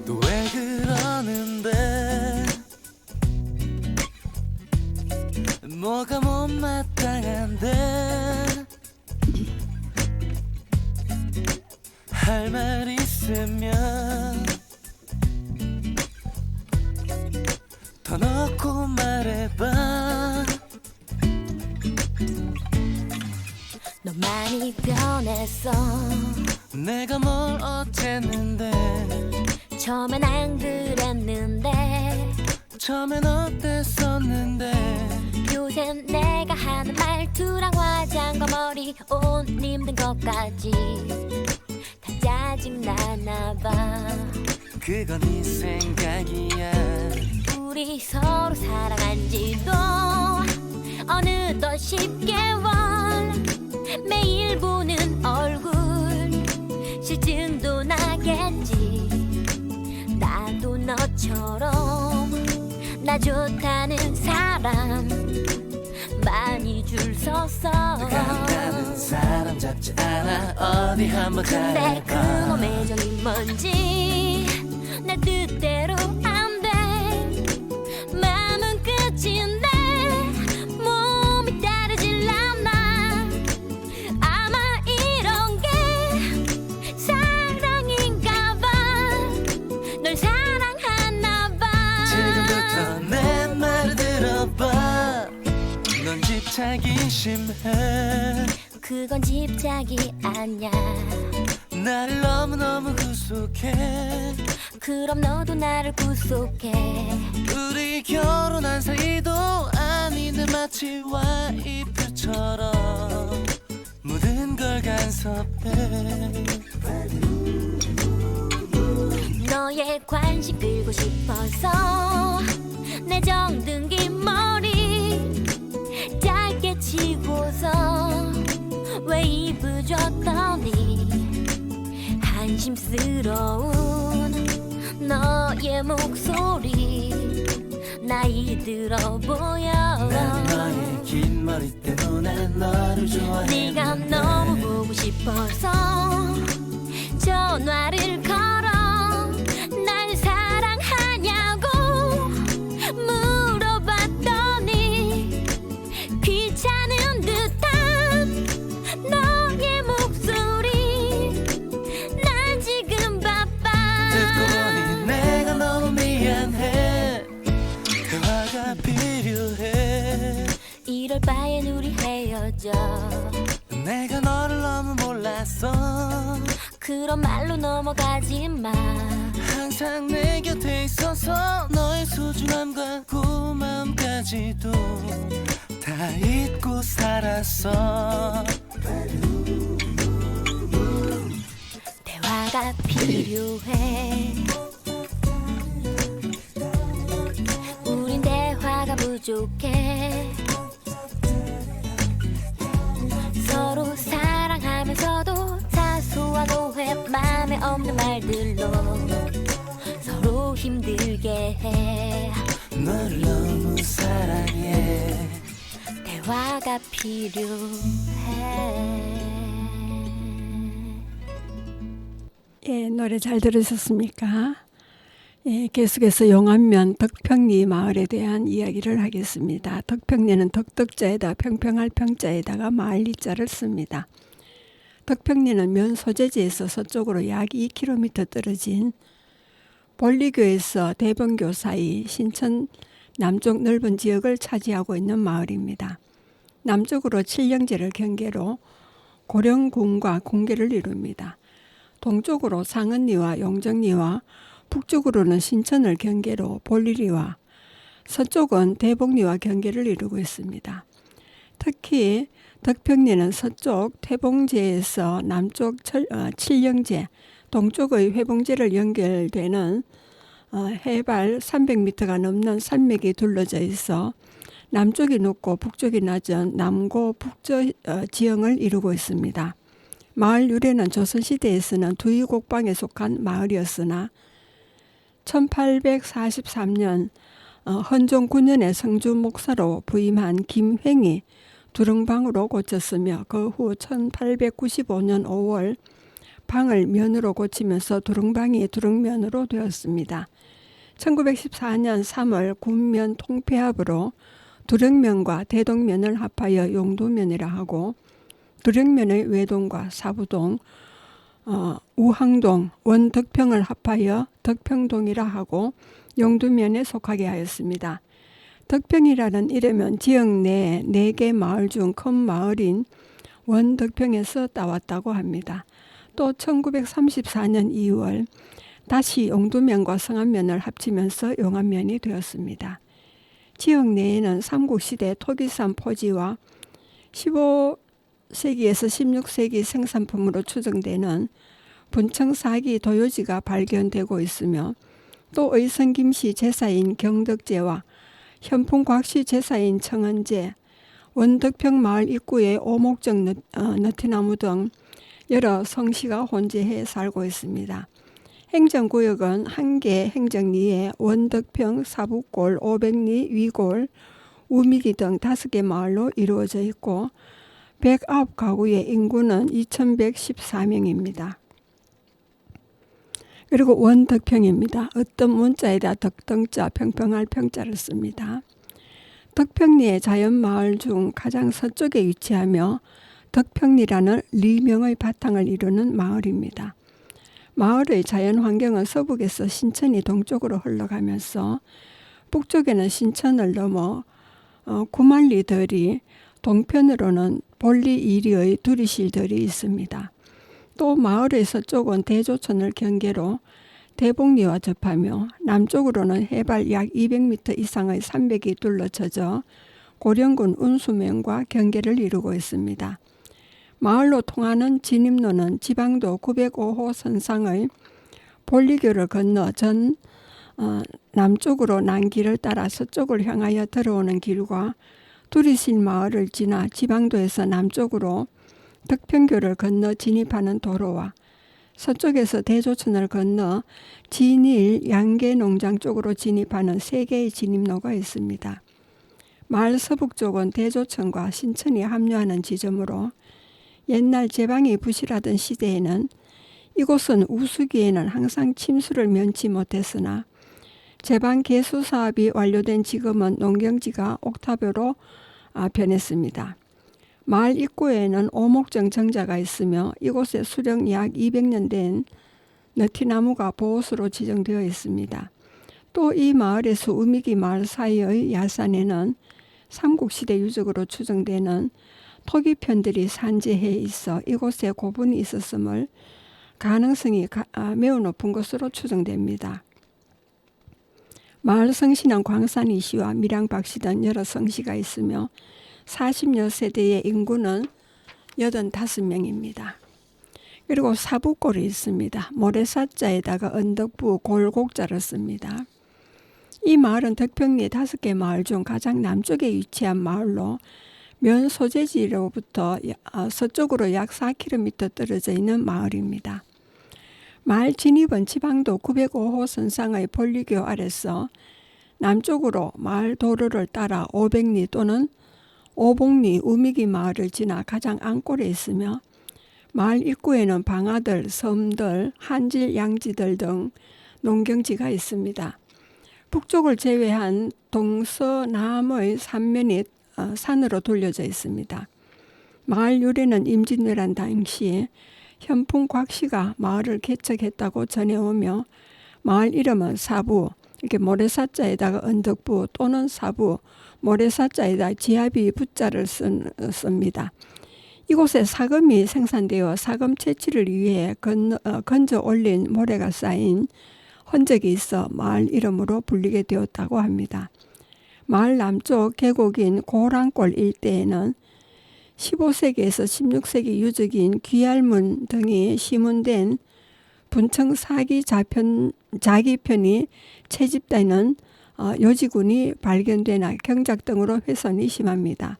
또 왜 그러는데 뭐가 못마땅한데 할 말 있으면 더 넣고 말해봐. 너 많이 변했어. 내가 뭘 어쨌는데. 처음엔 안 그랬는데 처음엔 어땠었는데. 요샌 내가 하는 말투랑 화장과 머리 옷 입는 것까지 다 짜증나나봐. 그건 네 생각이야. 우리 서로 사랑한 지도 어느덧 10개월. 매일 보는 얼굴 실증도 나겠지. 나도 너처럼 나 좋다는 사람 많이 줄 섰어. 나는 사람 잡지 않아. 어디 한번 근데 잘해봐. 그놈의 정이 뭔지 내 뜻대로 안 돼. 마음은 끝인데 몸이 따르질 않아. 아마 이런 게 사랑인가 봐. 널 사랑하나 봐. 지금부터 내 말을 들어봐. 넌 집착이 심해. 그건 집착이 아냐. 나를 너무너무 구속해. 그럼 너도 나를 구속해. 우리 결혼한 사이도 아닌데 마치 와이프처럼 모든 걸 간섭해. 너의 관심 끌고 싶어서 내 정등기 머리 짧게 치고서 웨이브 줬더니 한심스러운 너의 목소리 나이 들어 보여. 난 너의 긴 머리 때문에 너를 좋아해. 네가 너무 보고 싶어서 전화를 걸어. 날 사랑하냐고 물어봤더니 귀찮은 듯한 너의 목소리. 난 지금 바빠. 듣고 보니 내가 너무 미안해. 대화가 필요해. 이럴 바엔 우리 헤어져. 내가 너를 너무 몰랐어. 그런 말로 넘어가지 마. 항상 내 곁에 있어서 너의 소중함과 고마움까지도 다 잊고 살았어. 대화가 필요해. 우린 대화가 부족해. 서로 사랑하면서도 사소한 오해 맘에 없는 말들로 서로 힘들게 해. 너를 너무 사랑해. 대화가 필요해. 예, 노래 잘 들으셨습니까? 예, 계속해서 용안면 덕평리 마을에 대한 이야기를 하겠습니다. 덕평리는 덕덕자에다 평평할 평자에다가 마을 리자를 씁니다. 덕평리는 면 소재지에서 서쪽으로 약 2km 떨어진 볼리교에서 대번교 사이 신천 남쪽 넓은 지역을 차지하고 있는 마을입니다. 남쪽으로 칠령제를 경계로 고령군과 군계를 이룹니다. 동쪽으로 상은리와 용정리와 북쪽으로는 신천을 경계로 볼리리와 서쪽은 대복리와 경계를 이루고 있습니다. 특히 덕평리는 서쪽 태봉제에서 남쪽 칠령제, 동쪽의 회봉제를 연결되는 해발 300m가 넘는 산맥이 둘러져 있어 남쪽이 높고 북쪽이 낮은 남고 북저 지형을 이루고 있습니다. 마을 유래는 조선시대에서는 두이곡방에 속한 마을이었으나 1843년 헌종 9년에 성주 목사로 부임한 김횡이 두릉방으로 고쳤으며 그 후 1895년 5월 방을 면으로 고치면서 두릉방이 두릉면으로 되었습니다. 1914년 3월 군면 통폐합으로 두릉면과 대동면을 합하여 용도면이라 하고 두릉면의 외동과 사부동, 우항동, 원덕평을 합하여 덕평동이라 하고 용두면에 속하게 하였습니다. 덕평이라는 이름은 지역 내 4개 마을 중 큰 마을인 원덕평에서 따왔다고 합니다. 또 1934년 2월 다시 용두면과 성안면을 합치면서 용안면이 되었습니다. 지역 내에는 삼국시대 토기산 포지와 15세기에서 16세기 생산품으로 추정되는 분청사기 도요지가 발견되고 있으며 또 의성김씨 제사인 경덕제와 현풍곽씨 제사인 청은제, 원덕평 마을 입구의 오목적 너티나무 등 여러 성씨가 혼재해 살고 있습니다. 행정구역은 한개 행정리에 원덕평, 사북골, 오백리, 위골, 우미기 등 5개 마을로 이루어져 있고 109가구의 인구는 2114명입니다. 그리고 원덕평입니다. 어떤 문자에다 덕등자, 평평할 평자를 씁니다. 덕평리의 자연마을 중 가장 서쪽에 위치하며 덕평리라는 리명의 바탕을 이루는 마을입니다. 마을의 자연환경은 서북에서 신천이 동쪽으로 흘러가면서 북쪽에는 신천을 넘어 구만리들이, 동편으로는 볼리 이리의 두리실들이 있습니다. 또 마을의 서쪽은 대조천을 경계로 대봉리와 접하며 남쪽으로는 해발 약 200m 이상의 산맥이 둘러쳐져 고령군 운수면과 경계를 이루고 있습니다. 마을로 통하는 진입로는 지방도 905호 선상의 볼리교를 건너 남쪽으로 난 길을 따라 서쪽을 향하여 들어오는 길과 두리실 마을을 지나 지방도에서 남쪽으로 덕평교를 건너 진입하는 도로와 서쪽에서 대조천을 건너 진일 양계농장 쪽으로 진입하는 3개의 진입로가 있습니다. 마을 서북 쪽은 대조천과 신천이 합류하는 지점으로 옛날 제방이 부실하던 시대에는 이곳은 우수기에는 항상 침수를 면치 못했으나 제방 개수 사업이 완료된 지금은 농경지가 옥탑으로 변했습니다. 마을 입구에는 오목정 정자가 있으며 이곳에 수령 약 200년 된 너티나무가 보호수로 지정되어 있습니다. 또 이 마을에서 우미기 마을 사이의 야산에는 삼국시대 유적으로 추정되는 토기편들이 산재해 있어 이곳에 고분이 있었음을 가능성이 매우 높은 것으로 추정됩니다. 마을 성씨는 광산이씨와 밀양박씨 등 여러 성씨가 있으며 40여 세대의 인구는 85명입니다. 그리고 사북골이 있습니다. 모래사자에다가 언덕부 골곡자를 씁니다. 이 마을은 덕평리의 5개 마을 중 가장 남쪽에 위치한 마을로 면 소재지로부터 서쪽으로 약 4km 떨어져 있는 마을입니다. 마을 진입은 지방도 905호 선상의 볼리교 아래서 남쪽으로 마을 도로를 따라 500리 또는 오봉리 우미기 마을을 지나 가장 안골에 있으며 마을 입구에는 방아들, 섬들, 한질, 양지들 등 농경지가 있습니다. 북쪽을 제외한 동서남의 산면이 산으로 돌려져 있습니다. 마을 유래는 임진왜란 당시에 현풍 곽씨가 마을을 개척했다고 전해오며 마을 이름은 사부, 이렇게 모래사자에다가 언덕부 또는 사부, 모래사자에다 지압이 부자를 씁니다. 이곳에 사금이 생산되어 사금 채취를 위해 건져 올린 모래가 쌓인 흔적이 있어 마을 이름으로 불리게 되었다고 합니다. 마을 남쪽 계곡인 고랑골 일대에는 15세기에서 16세기 유적인 귀알문 등이 시문된 분청사기 자기편이 채집되는 요지군이 발견되나 경작 등으로 훼손이 심합니다.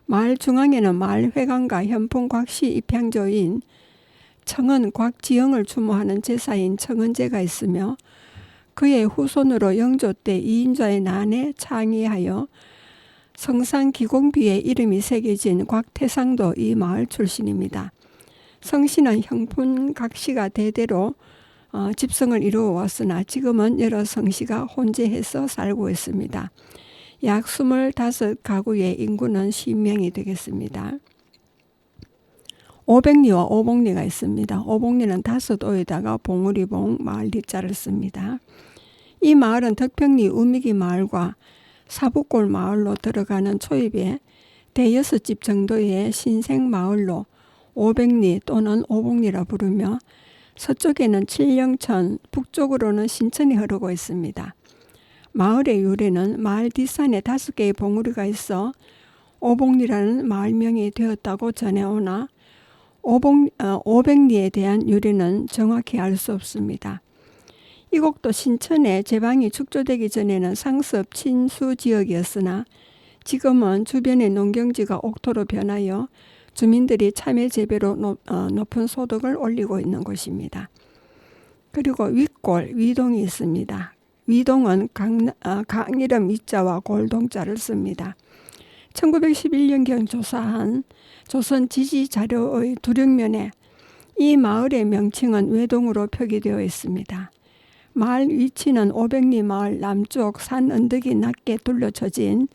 마을 중앙에는 마을 회관과 현풍 곽씨 입향조인 청은 곽지영을 추모하는 제사인 청은제가 있으며 그의 후손으로 영조 때 이인좌의 난에 창의하여 성상 기공비에 이름이 새겨진 곽태상도 이 마을 출신입니다. 성씨는 형풍 각씨가 대대로 집성을 이루어 왔으나 지금은 여러 성씨가 혼재해서 살고 있습니다. 약 25가구의 인구는 10명이 되겠습니다. 오백리와 오복리가 있습니다. 오복리는 5오에다가 봉우리봉 마을 리자를 씁니다. 이 마을은 덕평리 우미기 마을과 사북골 마을로 들어가는 초입에 대여섯 집 정도의 신생 마을로 오백리 또는 오복리라 부르며 서쪽에는 칠령천, 북쪽으로는 신천이 흐르고 있습니다. 마을의 유래는 마을 뒷산에 5개의 봉우리가 있어 오복리라는 마을명이 되었다고 전해오나 오백리에 대한 유래는 정확히 알 수 없습니다. 이 곡도 신천의 제방이 축조되기 전에는 상습 친수 지역이었으나 지금은 주변의 농경지가 옥토로 변하여 주민들이 참외 재배로 높은 소득을 올리고 있는 곳입니다. 그리고 윗골, 위동이 있습니다. 위동은 강이름 위자와 골동자를 씁니다. 1911년경 조사한 조선 지지 자료의 두령면에 이 마을의 명칭은 외동으로 표기되어 있습니다. 마을 위치는 오백리 마을 남쪽 산 언덕이 낮게 둘러쳐진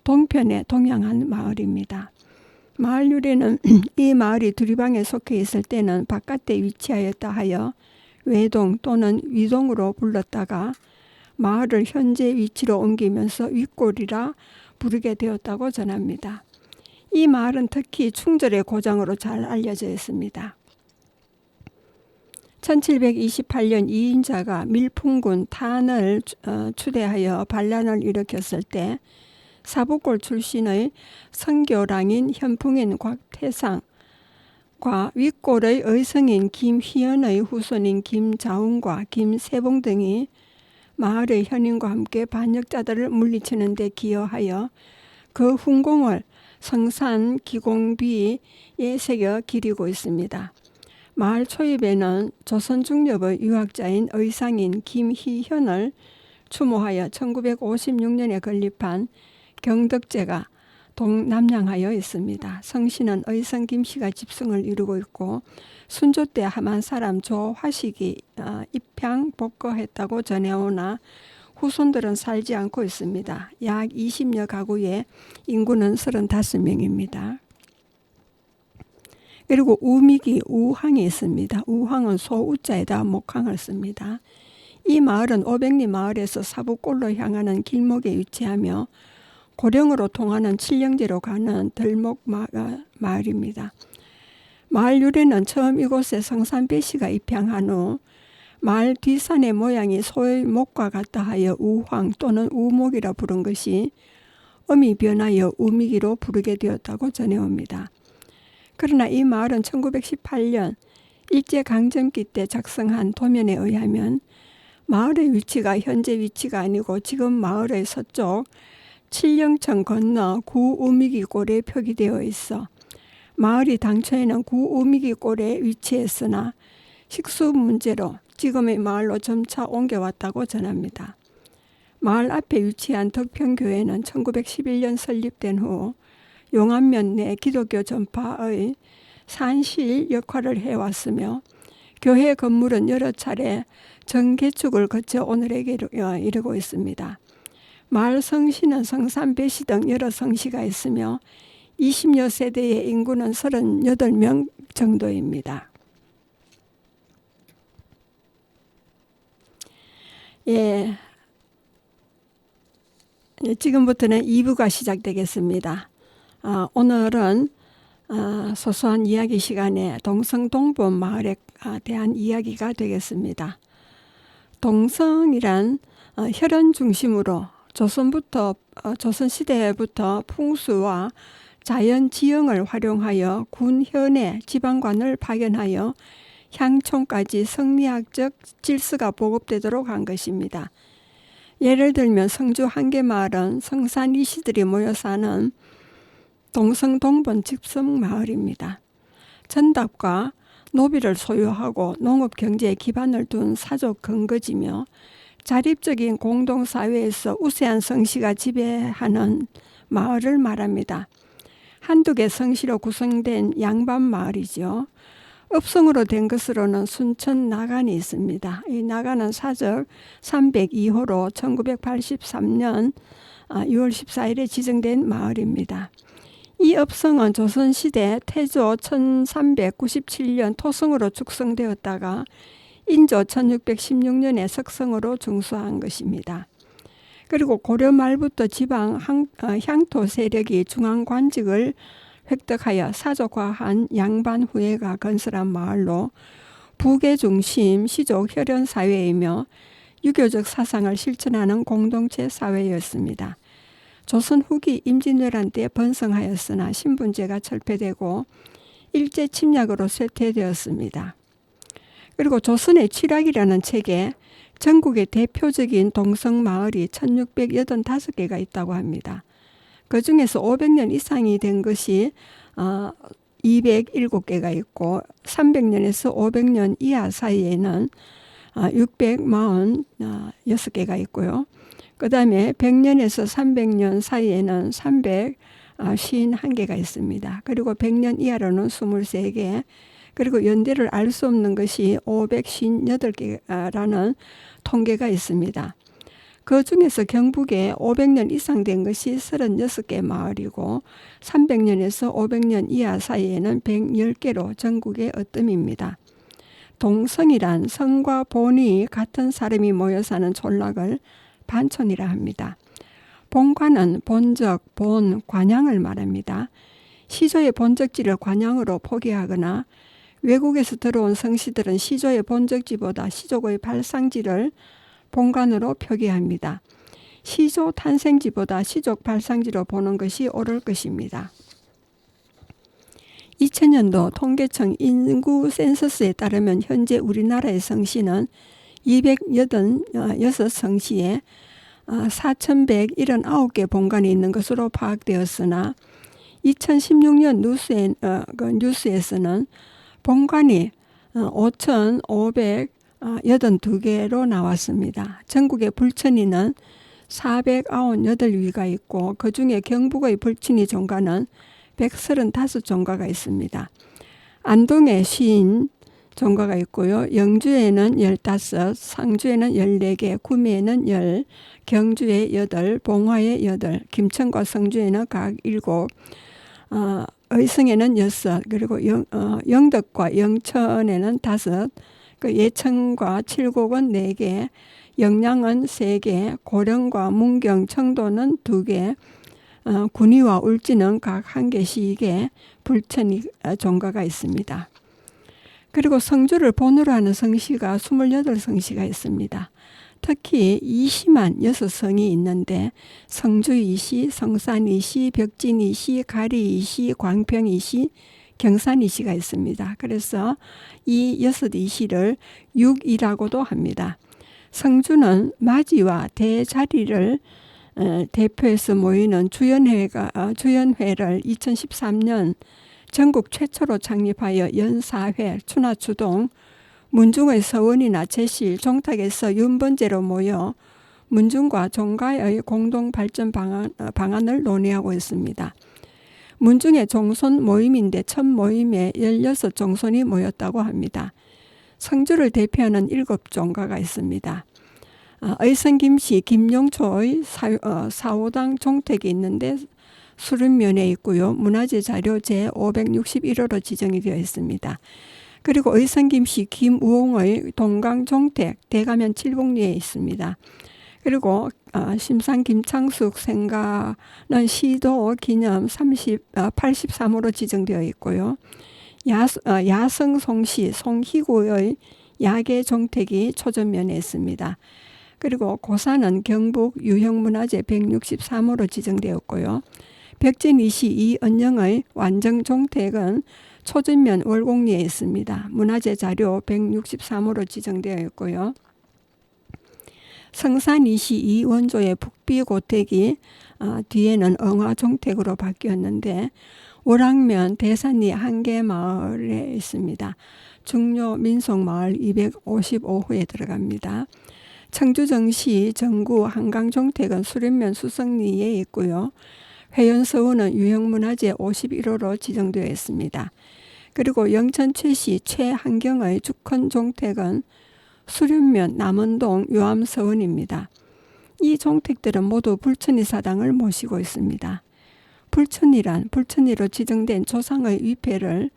동편에 동양한 마을입니다. 마을 유래는 이 마을이 두리방에 속해 있을 때는 바깥에 위치하였다 하여 외동 또는 위동으로 불렀다가 마을을 현재 위치로 옮기면서 윗골이라 부르게 되었다고 전합니다. 이 마을은 특히 충절의 고장으로 잘 알려져 있습니다. 1728년 이인자가 밀풍군 탄을 추대하여 반란을 일으켰을 때 사북골 출신의 선교랑인 현풍인 곽태상과 윗골의 의성인 김희연의 후손인 김자운과 김세봉 등이 마을의 현인과 함께 반역자들을 물리치는 데 기여하여 그 훈공을 성산 기공비에 새겨 기리고 있습니다. 마을 초입에는 조선중엽의 유학자인 의상인 김희현을 추모하여 1956년에 건립한 경덕제가 동남향하여 있습니다. 성씨는 의성 김씨가 집승을 이루고 있고 순조 때 함한 사람 조화식이 입향 복거했다고 전해오나 후손들은 살지 않고 있습니다. 약 20여 가구에 인구는 35명입니다. 그리고 우미기 우항이 있습니다. 우항은 소우자에다 목항을 씁니다. 이 마을은 오백리 마을에서 사북골로 향하는 길목에 위치하며 고령으로 통하는 칠령제로 가는 들목 마을입니다. 마을 유래는 처음 이곳에 성산배씨가 입향한 후 마을 뒷산의 모양이 소의 목과 같다 하여 우황 또는 우목이라 부른 것이 음이 변하여 우미기로 부르게 되었다고 전해옵니다. 그러나 이 마을은 1918년 일제강점기 때 작성한 도면에 의하면 마을의 위치가 현재 위치가 아니고 지금 마을의 서쪽 칠령천 건너 구우미기골에 표기되어 있어 마을이 당초에는 구우미기골에 위치했으나 식수 문제로 지금의 마을로 점차 옮겨왔다고 전합니다. 마을 앞에 위치한 덕평교회는 1911년 설립된 후 용안면 내 기독교 전파의 산실 역할을 해왔으며 교회 건물은 여러 차례 정개축을 거쳐 오늘에게 이르고 있습니다. 마을 성씨는 성산배씨 등 여러 성씨가 있으며 20여 세대의 인구는 38명 정도입니다. 지금부터는 2부가 시작되겠습니다. 오늘은 소소한 이야기 시간에 동성동본 마을에 대한 이야기가 되겠습니다. 동성이란 혈연 중심으로 조선시대부터 풍수와 자연 지형을 활용하여 군현의 지방관을 파견하여 향촌까지 성리학적 질서가 보급되도록 한 것입니다. 예를 들면 성주 한계마을은 성산 이시들이 모여 사는 동성동본 집성마을입니다. 전답과 노비를 소유하고 농업경제에 기반을 둔 사족 근거지며 자립적인 공동사회에서 우세한 성씨가 지배하는 마을을 말합니다. 한두 개 성씨로 구성된 양반마을이죠. 읍성으로 된 것으로는 순천 나간이 있습니다. 이 나간은 사적 302호로 1983년 6월 14일에 지정된 마을입니다. 이 읍성은 조선시대 태조 1397년 토성으로 축성되었다가 인조 1616년에 석성으로 중수한 것입니다. 그리고 고려 말부터 지방 향토 세력이 중앙관직을 획득하여 사족화한 양반 후예가 건설한 마을로 부계 중심 시족 혈연 사회이며 유교적 사상을 실천하는 공동체 사회였습니다. 조선 후기 임진왜란 때 번성하였으나 신분제가 철폐되고 일제 침략으로 쇠퇴되었습니다. 그리고 조선의 취락이라는 책에 전국의 대표적인 동성마을이 1685개가 있다고 합니다. 그 중에서 500년 이상이 된 것이 207개가 있고 300년에서 500년 이하 사이에는 646개가 있고요. 그 다음에 100년에서 300년 사이에는 351개가 있습니다. 그리고 100년 이하로는 23개, 그리고 연대를 알 수 없는 것이 558개라는 통계가 있습니다. 그 중에서 경북에 500년 이상 된 것이 36개 마을이고 300년에서 500년 이하 사이에는 110개로 전국에 으뜸입니다. 동성이란 성과 본이 같은 사람이 모여 사는 촌락을 반촌이라 합니다. 본관은 본적, 본, 관양을 말합니다. 시조의 본적지를 관양으로 포기하거나 외국에서 들어온 성씨들은 시조의 본적지보다 시족의 발상지를 본관으로 표기합니다. 시조 탄생지보다 시족 발상지로 보는 것이 옳을 것입니다. 2000년도 통계청 인구 센서스에 따르면 현재 우리나라의 성씨는 286성씨에 4179개 본관이 있는 것으로 파악되었으나 2016년 뉴스에서는 본관이 5,582개로 나왔습니다. 전국의 불천이는 498위가 있고 그 중에 경북의 불친이 종가는 135종가가 있습니다. 안동에 50 종가가 있고요. 영주에는 15, 상주에는 14개, 구미에는 10, 경주에 8, 봉화에 8, 김천과 성주에는 각 7, 의성에는 6, 그리고 영덕과 영천에는 5, 그 예천과 칠곡은 4개, 영양은 3개, 고령과 문경, 청도는 2개, 군위와 울진은 각 1개씩의 불천이 종가가 있습니다. 그리고 성주를 본으로 하는 성씨가 28성씨가 있습니다. 특히 이시만 6성이 있는데 성주이시, 성산이시, 벽진이시, 가리이시, 광평이시, 경산이시가 있습니다. 그래서 이 6이시를 6이라고도 합니다. 성주는 맞이와 대자리를 대표해서 모이는 주연회를 2013년 전국 최초로 창립하여 연사회, 추나추동, 문중의 서원이나 제실, 종탁에서 윤번제로 모여 문중과 종가의 공동 발전 방안을 논의하고 있습니다. 문중의 종손 모임인데 첫 모임에 16종손이 모였다고 합니다. 성주를 대표하는 7종가가 있습니다. 의성김씨 김용초의 사오당 종택이 있는데 수륜면에 있고요. 문화재 자료 제561호로 지정이 되어 있습니다. 그리고 의성김씨 김우홍의 동강종택 대가면 칠봉리에 있습니다. 그리고 심상 김창숙 생가는 시도 기념 83호로 지정되어 있고요. 야성 송씨 송희구의 야계 종택이 초전면에 있습니다. 그리고 고사는 경북 유형문화재 163호로 지정되었고요. 벽진이시 이은영의 완정종택은 초전면 월곡리에 있습니다. 문화재 자료 163호로 지정되어 있고요. 성산이시 이원조의 북비고택이 뒤에는 응화종택으로 바뀌었는데 월왕면 대산리 한계마을에 있습니다. 중요 민속마을 255호에 들어갑니다. 청주정시 정구 한강종택은 수련면 수성리에 있고요. 회원서원은 유형문화재 51호로 지정되어 있습니다. 그리고 영천 최씨 최한경의 주컨종택은 수련면 남원동 요암서원입니다. 이 종택들은 모두 불천이사당을 모시고 있습니다. 불천이로 지정된 조상의 위패를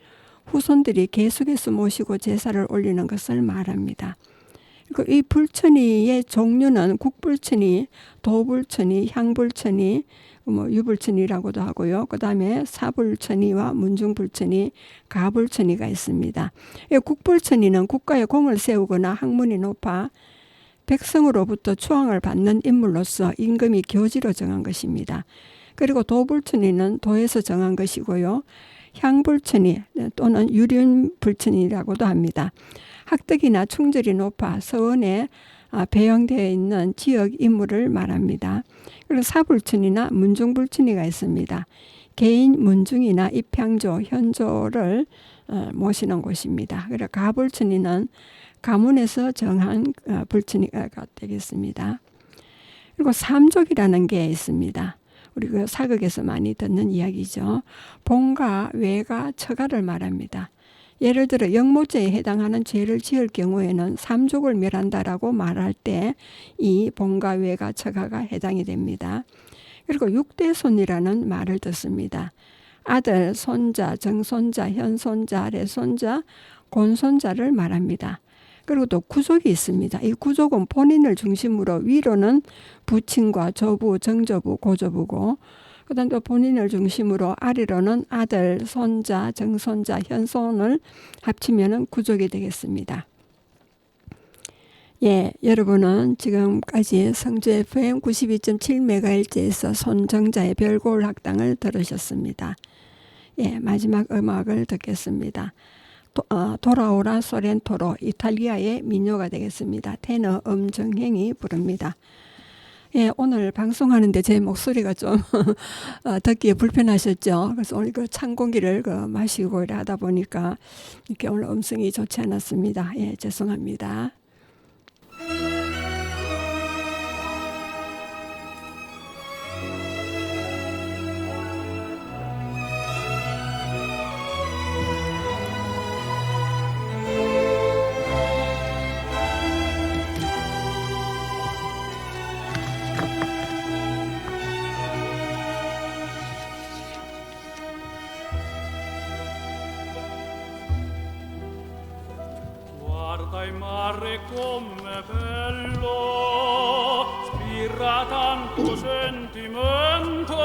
후손들이 계속해서 모시고 제사를 올리는 것을 말합니다. 그리고 이 불천이의 종류는 국불천이, 도불천이, 향불천이, 유불천이라고도 하고요. 그 다음에 사불천이와 문중불천이, 가불천이가 있습니다. 국불천이는 국가에 공을 세우거나 학문이 높아 백성으로부터 추앙을 받는 인물로서 임금이 교지로 정한 것입니다. 그리고 도불천이는 도에서 정한 것이고요. 향불천이 또는 유륜불천이라고도 합니다. 학덕이나 충절이 높아 서원에 배양되어 있는 지역 인물을 말합니다. 그리고 사불천이나 문중불천이가 있습니다. 개인 문중이나 입향조, 현조를 모시는 곳입니다. 그리고 가불천이는 가문에서 정한 불천이가 되겠습니다. 그리고 삼족이라는 게 있습니다. 우리 그 사극에서 많이 듣는 이야기죠. 본가, 외가, 처가를 말합니다. 예를 들어 영모죄에 해당하는 죄를 지을 경우에는 삼족을 멸한다라고 말할 때 이 본가, 외가, 처가가 해당이 됩니다. 그리고 육대손이라는 말을 듣습니다. 아들, 손자, 정손자, 현손자, 레손자, 곤손자를 말합니다. 그리고 또 구족이 있습니다. 이 구족은 본인을 중심으로 위로는 부친과 조부, 정조부, 고조부고 그 다음 또 본인을 중심으로 아래로는 아들, 손자, 정손자, 현손을 합치면 구족이 되겠습니다. 예, 여러분은 지금까지 성주 FM 92.7MHz에서 손정자의 별고울 학당을 들으셨습니다. 예, 마지막 음악을 듣겠습니다. 돌아오라 소렌토로, 이탈리아의 민요가 되겠습니다. 테너 엄정행이 부릅니다. 예, 오늘 방송하는데 제 목소리가 좀 듣기에 불편하셨죠? 그래서 오늘 그 찬 공기를 마시고 하다 보니까 이렇게 오늘 음성이 좋지 않았습니다. 예, 죄송합니다. Guarda il mare come bello, spira tanto sentimento,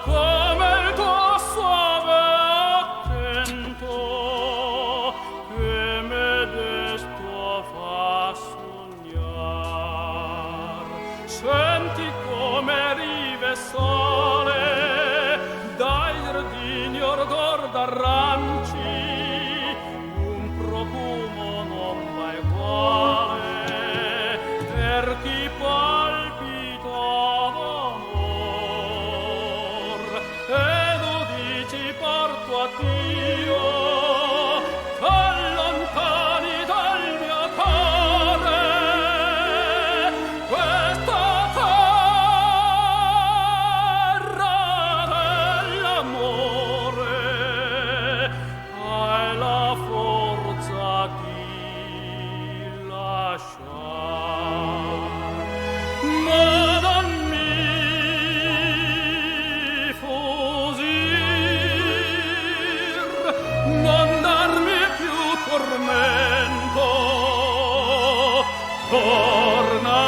come il tuo suave accento, che me desto fa sognar. Senti come rive sole, dai giardini odor d'arranci, profumo non mai uguale per chi palpita d'amor e tu dici porto a Dio t'allontani dal mio cuore questa terra dell'amore hai la forza di lasciar ma non mi fusir non darmi più tormento torna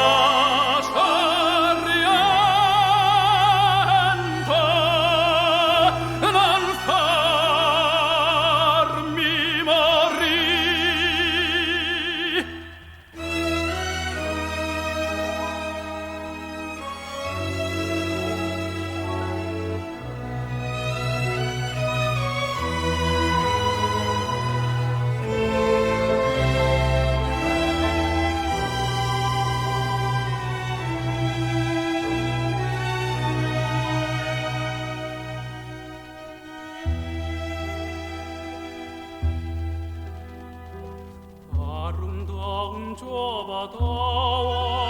sorriento non farmi morire. 아름다운 저 바다와